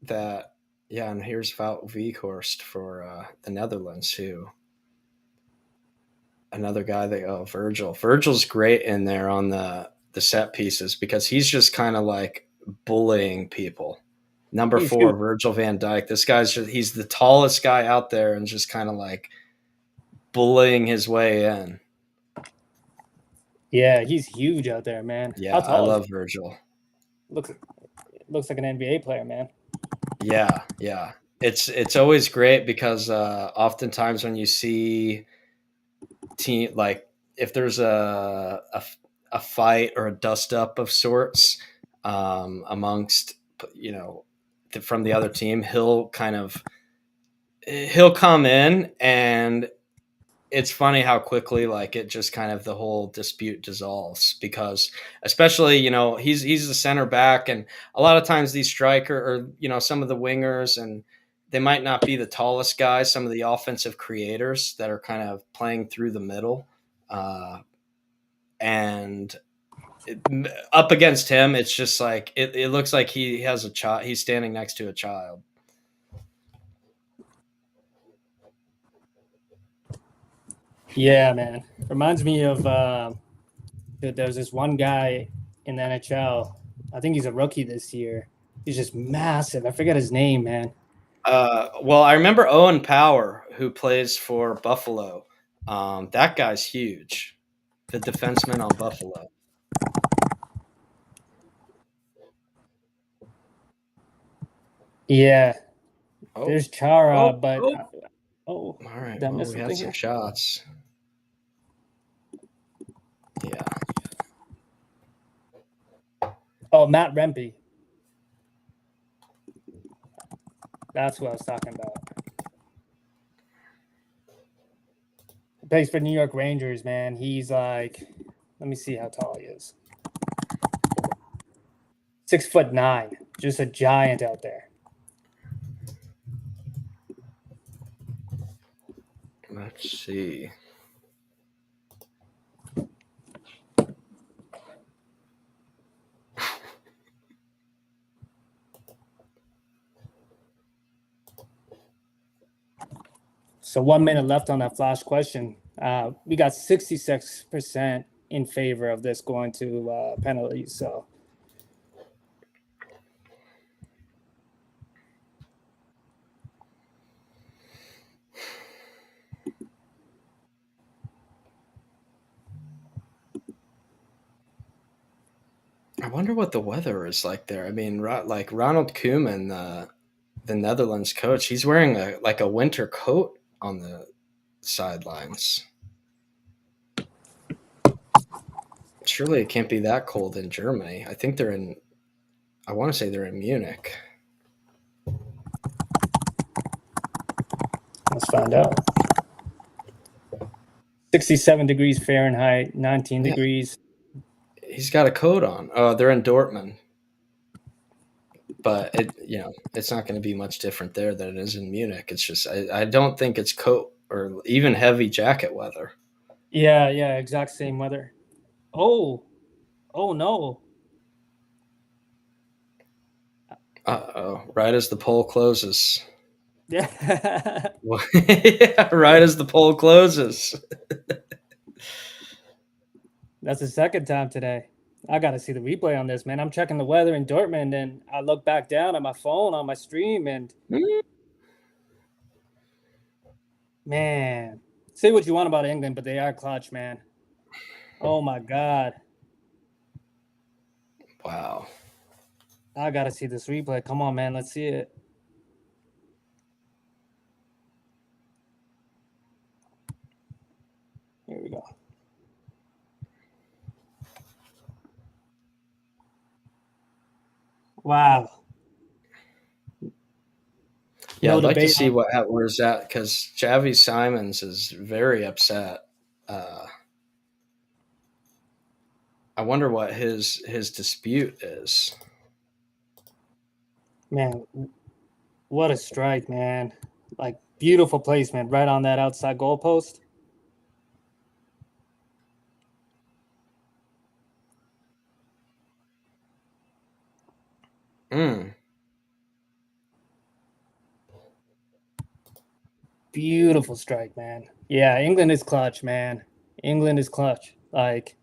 that yeah. And here's Wout Weghorst for the Netherlands, who another guy that Virgil. Virgil's great in there on the set pieces because he's just kind of like bullying people. Number
he's huge.
4, Virgil van Dijk. This guy's he's the tallest guy out there and just kind of like bullying his way in.
Yeah, he's huge out there, man.
Yeah,
How
I
tall is he?
love Virgil.
Looks looks like an NBA player, man.
Yeah, yeah. it's always great because oftentimes when you see team like if there's a fight or a dust up of sorts amongst from the other team, he'll come in, and it's funny how quickly like it just kind of the whole dispute dissolves because especially he's the center back, and a lot of times these striker or some of the wingers, and they might not be the tallest guys, some of the offensive creators that are kind of playing through the middle, and it, up against him it's just like it looks like he has a child, he's standing next to a child.
Yeah, man. Reminds me of there's this one guy in the NHL. I think he's a rookie this year. He's just massive. I forget his name, man.
Well, I remember Owen Power, who plays for Buffalo. That guy's huge. The defenseman on Buffalo.
Yeah,
Oh,
there's Chara,
oh,
but
oh!
oh,
All right.
did I
Well,
miss
we had
something
some
here?
shots. Yeah.
Oh, Matt Rempe. That's what I was talking about. He plays for New York Rangers, man. He's like, let me see how tall he is. 6'9", just a giant out there.
Let's see.
So 1 minute left on that flash question. We got 66% in favor of this going to penalties. So
I wonder what the weather is like there. I mean, like Ronald Koeman, the Netherlands coach, he's wearing a winter coat on the sidelines. Surely it can't be that cold in Germany. I think they're in. I want to say they're in Munich.
let's find out. 67 degrees Fahrenheit, 19
Yeah,
degrees.
he's got a coat on. Oh, they're in Dortmund, but it's not going to be much different there than it is in Munich. It's just I don't think it's coat or even heavy jacket weather.
Yeah, yeah, exact same weather. Oh, oh no.
Oh, right as the poll closes.
Yeah.
Yeah, right as the poll closes.
That's the second time today. I got to see the replay on this, man. I'm checking the weather in Dortmund, and I look back down at my phone on my stream, and man, say what you want about England, but they are clutch, man. Oh my God.
Wow.
I got to see this replay. Come on, man. Let's see it. Here we go. Wow.
Yeah,
No
I'd like to
debate
see
on.
where's that because Javi Simons is very upset. Uh, I wonder what his dispute is.
Man, what a strike, man. Like, beautiful placement right on that outside goalpost.
Mm.
Beautiful strike, man. Yeah, England is clutch, man. England is clutch. Like,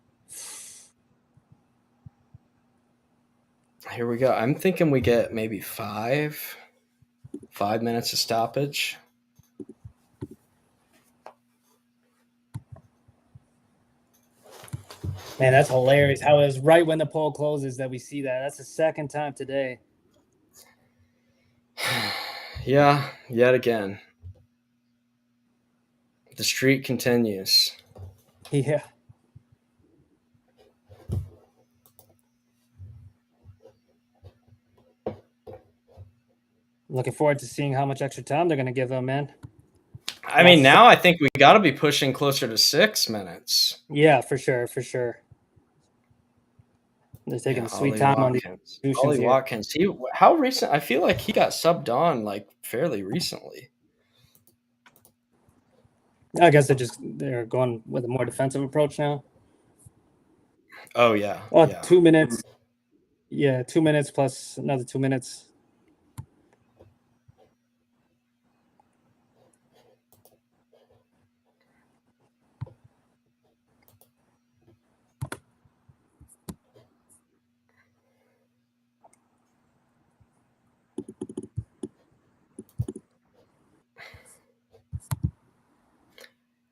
Here we go. I'm thinking we get maybe 5 minutes of stoppage.
man, that's hilarious. How it was right when the poll closes that we see that. That's the second time today.
Yeah, yet again. The streak continues.
Yeah. Looking forward to seeing how much extra time they're going to give them, man.
I mean,
Lots of,
now I think we got to be pushing closer to 6 minutes.
yeah, for sure, for sure. They're taking
Yeah,
the sweet time on these
Ollie
solutions here.
Watkins. How recent? I feel like he got subbed on like fairly recently.
I guess they're going with a more defensive approach now.
Oh yeah,
Oh,
yeah.
2 minutes. Yeah, 2 minutes plus another 2 minutes.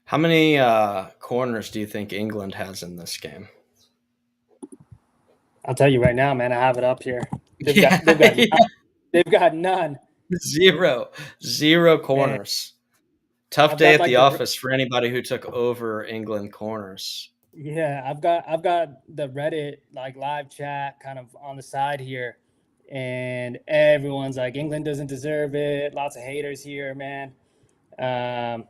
How many corners do you think England has in this game?
I'll tell you right now, man. I have it up here. They've got
Yeah,
they've got
yeah.
they've got none.
Zero
Man,
corners. Tough
I've
day
got
at
like
the
the
office for anybody who took over England corners.
yeah, I've got the Reddit like live chat kind of on the side here, and everyone's like England doesn't deserve it. Lots of haters here, man. Um,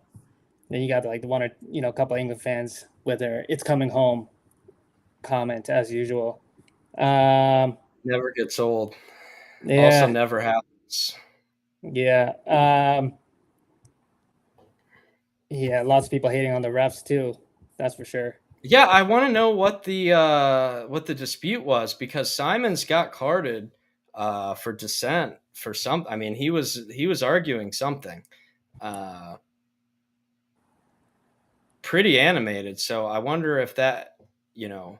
then you got like the one or a couple of England fans with their "It's coming home" comment as usual. Um,
Never gets old. Also,
yeah,
never happens.
yeah, yeah. Lots of people hating on the refs too. That's for sure.
Yeah, I want to know what the dispute was because Simons got carded for dissent for some. I mean, he was arguing something uh, pretty animated. So I wonder if that you know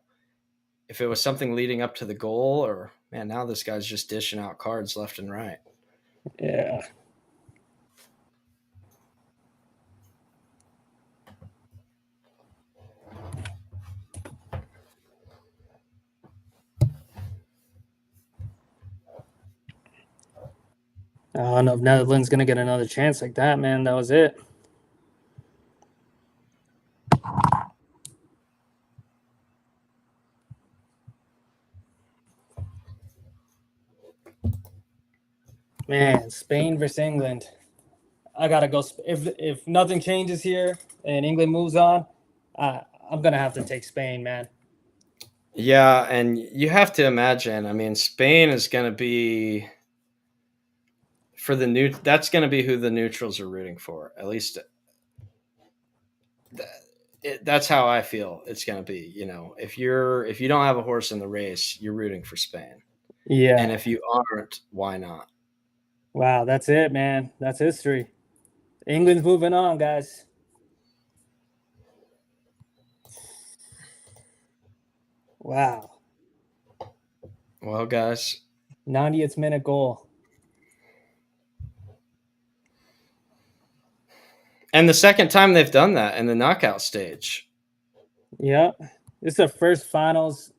if it was something leading up to the goal or man, now this guy's just dishing out cards left and right.
Yeah. I don't know if Netherlands gonna get another chance like that, man. That was it. Man, Spain versus England. I gotta go. If nothing changes here and England moves on, I'm gonna have to take Spain, man.
Yeah, and you have to imagine. I mean, Spain is going to be for the new. That's going to be who the neutrals are rooting for. At least that's how I feel it's going to be. If you don't have a horse in the race, you're rooting for Spain, and
Yeah.
if you aren't, why not?
Wow, that's it, man. That's history. England's moving on, guys. Wow.
Well, guys,
90th minute goal.
and the second time they've done that in the knockout stage.
Yep. This is their first finals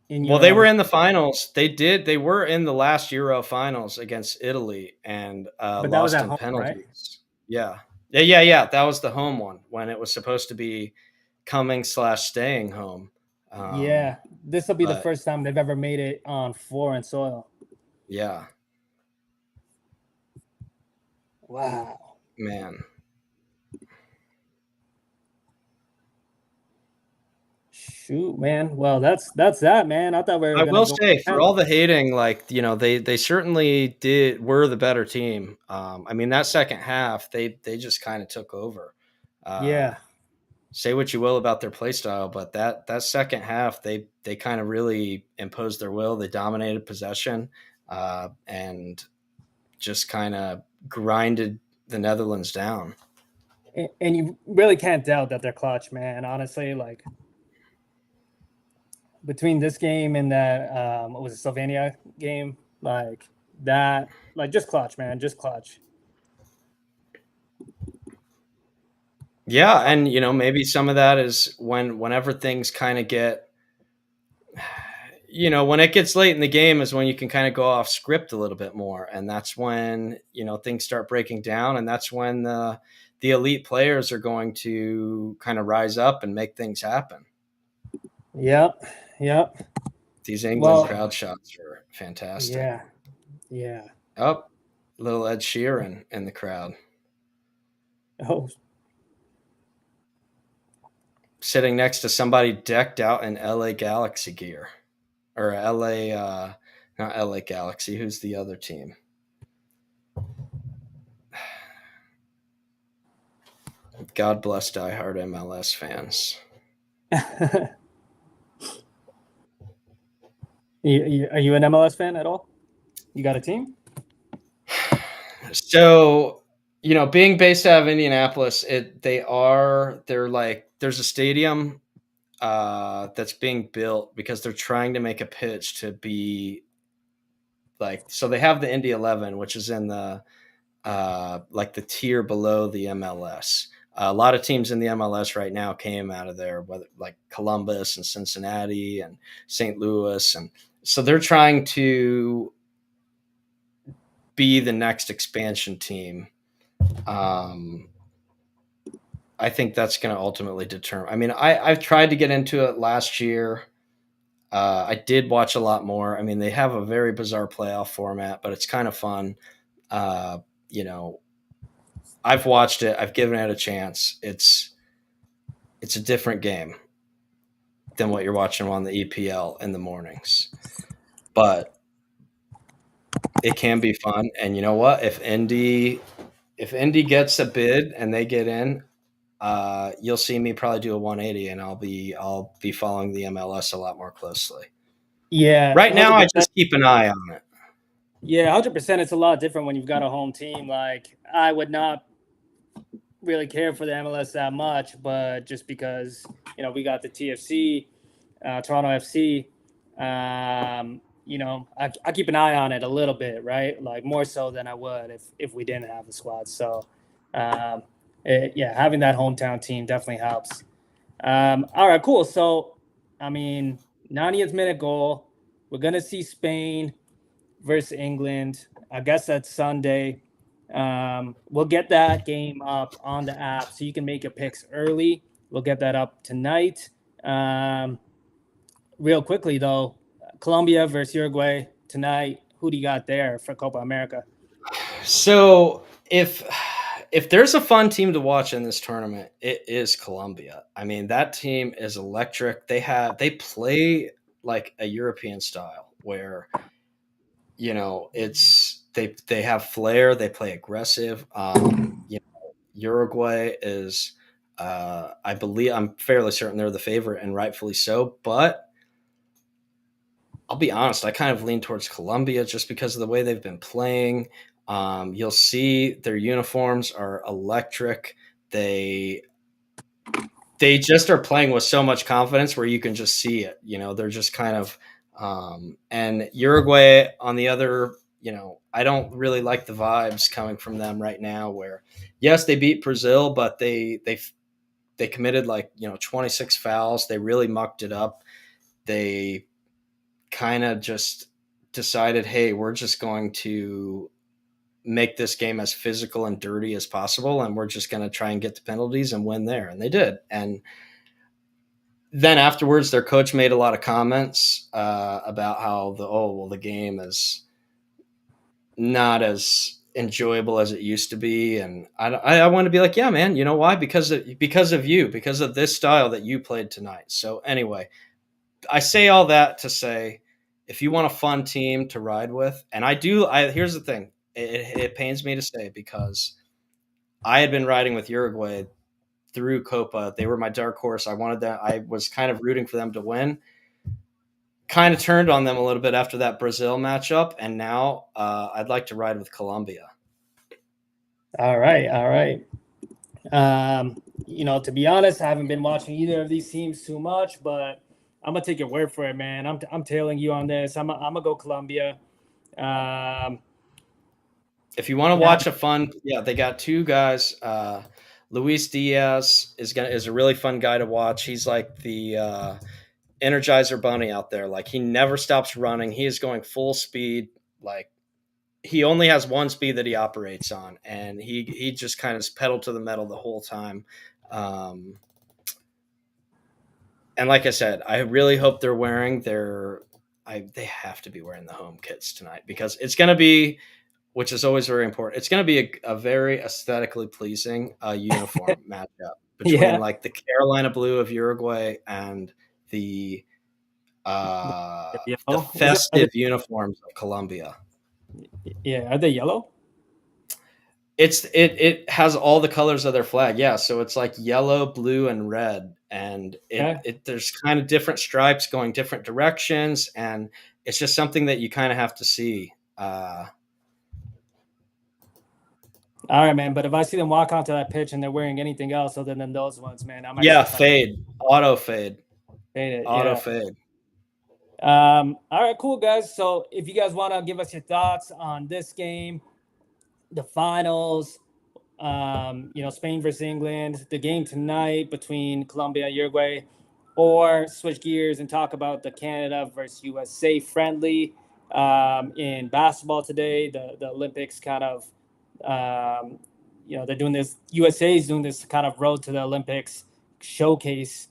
in
Well, they were
Euros,
in the finals. They were in the last Euro finals against Italy and
but that was
lost
at
in
home, right?
penalties. Yeah. Yeah, yeah, yeah. That was the home one when it was supposed to be coming/staying home.
Yeah. This will be the
But
first time they've ever made it on foreign soil.
yeah,
Wow.
man.
Shoot, man. Well, that's that, man. I thought we were
I
gonna
will
go
say, for
again.
all the hating, they certainly were the better team. I mean, that second half, they just kind of took over. Uh,
Yeah.
say what you will about their play style, but that second half, they kind of really imposed their will. They dominated possession and just kind of grinded the Netherlands down.
And you really can't doubt that they're clutch, man. Honestly, like between this game and that what was it, Slovenia game, like that, like just clutch, man, just clutch.
Yeah, and maybe some of that is whenever things kind of get when it gets late in the game is when you can kind of go off script a little bit more, and that's when things start breaking down, and that's when the elite players are going to kind of rise up and make things happen.
Yep. Yep.
These England
Well,
crowd shots are fantastic.
yeah. Yeah.
Oh, little Ed Sheeran in the crowd,
Oh,
sitting next to somebody decked out in LA Galaxy gear, or LA, not LA Galaxy. Who's the other team? God bless diehard MLS fans.
Are you an MLS fan at all? You got a team?
So, being based out of Indianapolis, they're like there's a stadium that's being built because they're trying to make a pitch to be like, so they have the Indy 11, which is in the like the tier below the MLS. A lot of teams in the MLS right now came out of there, whether like Columbus and Cincinnati and St. Louis, and so they're trying to be the next expansion team. Um, I think that's going to ultimately determine. I mean, I've tried to get into it last year. I did watch a lot more. I mean, they have a very bizarre playoff format, but it's kind of fun. Uh, you know, I've watched it. I've given it a chance. It's a different game than what you're watching on the EPL in the mornings, but it can be fun. And you know what? If Indy gets a bid and they get in, you'll see me probably do a 180, and I'll be following the MLS a lot more closely.
Yeah,
Right now, I
100%.
just keep an eye on it.
Yeah, 100%. It's a lot different when you've got a home team. Like, I would not really care for the MLS that much, but just because, we got the TFC, Toronto FC, I keep an eye on it a little bit, right? Like, more so than I would if we didn't have the squad. So, um, yeah, having that hometown team definitely helps. All right, cool. So, I mean, 90th minute goal. We're gonna see Spain versus England. I guess that's Sunday. We'll get that game up on the app so you can make your picks early. We'll get that up tonight. Real quickly though, Colombia versus Uruguay tonight. Who do you got there for Copa America?
So if there's a fun team to watch in this tournament, it is Colombia. I mean, that team is electric. They play like a European style where it's they have flair. They play aggressive. Uruguay is, I believe, I'm fairly certain they're the favorite, and rightfully so. But I'll be honest, I kind of lean towards Colombia just because of the way they've been playing. You'll see their uniforms are electric. They just are playing with so much confidence where you can just see it. They're just kind of, and Uruguay on the other. I don't really like the vibes coming from them right now. Where yes, they beat Brazil, but they committed like 26 fouls. They really mucked it up. They kind of just decided, hey, we're just going to make this game as physical and dirty as possible, and we're just going to try and get the penalties and win there. And they did. And then afterwards, their coach made a lot of comments about how the game is not as enjoyable as it used to be. And I want to be like, yeah, man, you know why? Because of you, because of this style that you played tonight. So anyway, I say all that to say, if you want a fun team to ride with, and here's the thing, it pains me to say because I had been riding with Uruguay through Copa. They were my dark horse. I wanted that. I was kind of rooting for them to win. Kind of turned on them a little bit after that Brazil matchup, and now I'd like to ride with Colombia.
All right, all right. To be honest, I haven't been watching either of these teams too much, but I'm gonna take your word for it, man. I'm tailing you on this. I'm gonna go Colombia. Um,
If you want to
now,
watch a fun, yeah, they got two guys. Luis Diaz is a really fun guy to watch. He's like Energizer Bunny out there. Like, he never stops running. He is going full speed. Like, he only has one speed that he operates on, and he just kind of pedal to the metal the whole time. Um, and like I said, I really hope they're wearing they have to be wearing the home kits tonight, because it's going to be, which is always very important. It's going to be a very aesthetically pleasing uniform matchup between
Yeah.
like the Carolina blue of Uruguay and the the
Yellow.
festive uniforms of Colombia.
Yeah. Are they yellow?
It has all the colors of their flag. Yeah, so it's like yellow, blue, and red, and
Okay.
it there's kind of different stripes going different directions, and it's just something that you kind of have to see.
All right, man. But if I see them walk onto that pitch and they're wearing anything else other than those ones, man, I'm
Yeah,
actually kind
fade, auto fade,
of hate it.
auto
Yeah.
fade.
All right, cool, guys. So if you guys want to give us your thoughts on this game, the finals, Spain versus England, the game tonight between Colombia and Uruguay, or switch gears and talk about the Canada versus USA friendly in basketball today. The Olympics kind of, they're doing this. USA is doing this kind of road to the Olympics showcase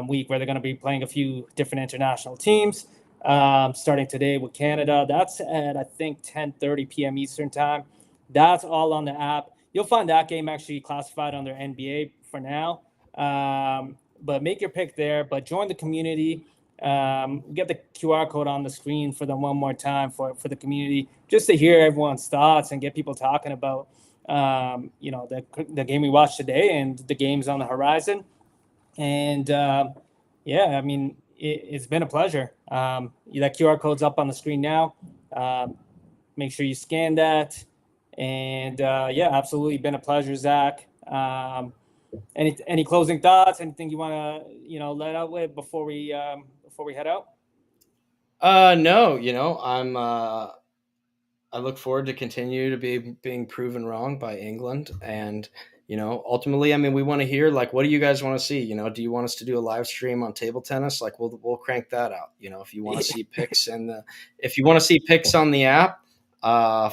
week where they're going to be playing a few different international teams. Starting today with Canada. That's at I think 10:30 p.m. Eastern time. That's all on the app. You'll find that game actually classified under NBA for now. But make your pick there. But join the community. Get the QR code on the screen for them one more time for the community, just to hear everyone's thoughts and get people talking about the game we watched today and the games on the horizon. And yeah, I mean, it's been a pleasure. That QR code's up on the screen now. Make sure you scan that. And yeah, absolutely been a pleasure, Zach. Any closing thoughts? Anything you want to let out with before we head out?
No, I look forward to continue to be being proven wrong by England, and ultimately, I mean, we want to hear, like, what do you guys want to see? Do you want us to do a live stream on table tennis? Like, we'll crank that out. If you want to see picks if you want to see picks on the app,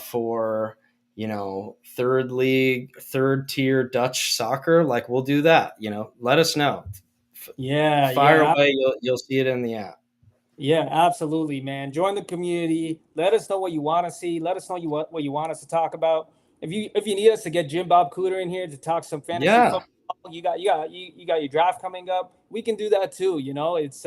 for third league, third tier Dutch soccer, like, we'll do that. Let us know.
Yeah,
Fire
yeah.
away. You'll see it in the app.
Yeah, absolutely, man. Join the community. Let us know what you want to see. Let us know what you want us to talk about. If you need us to get Jim Bob Cooter in here to talk some fantasy
Yeah.
football, you got your draft coming up. We can do that too. It's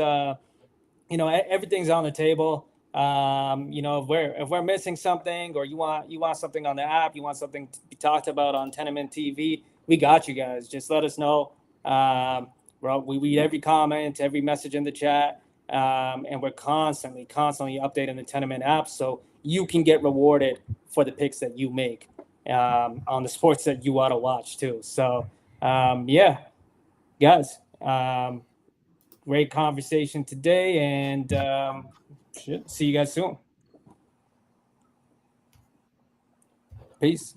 everything's on the table. If we're missing something, or you want something on the app, you want something to be talked about on Tenement TV, we got you guys. Just let us know. We read every comment, every message in the chat, and we're constantly updating the Tenement app so you can get rewarded for the picks that you make on the sports that you want to watch too. So yeah, guys. Great conversation today, and see you guys soon. Peace.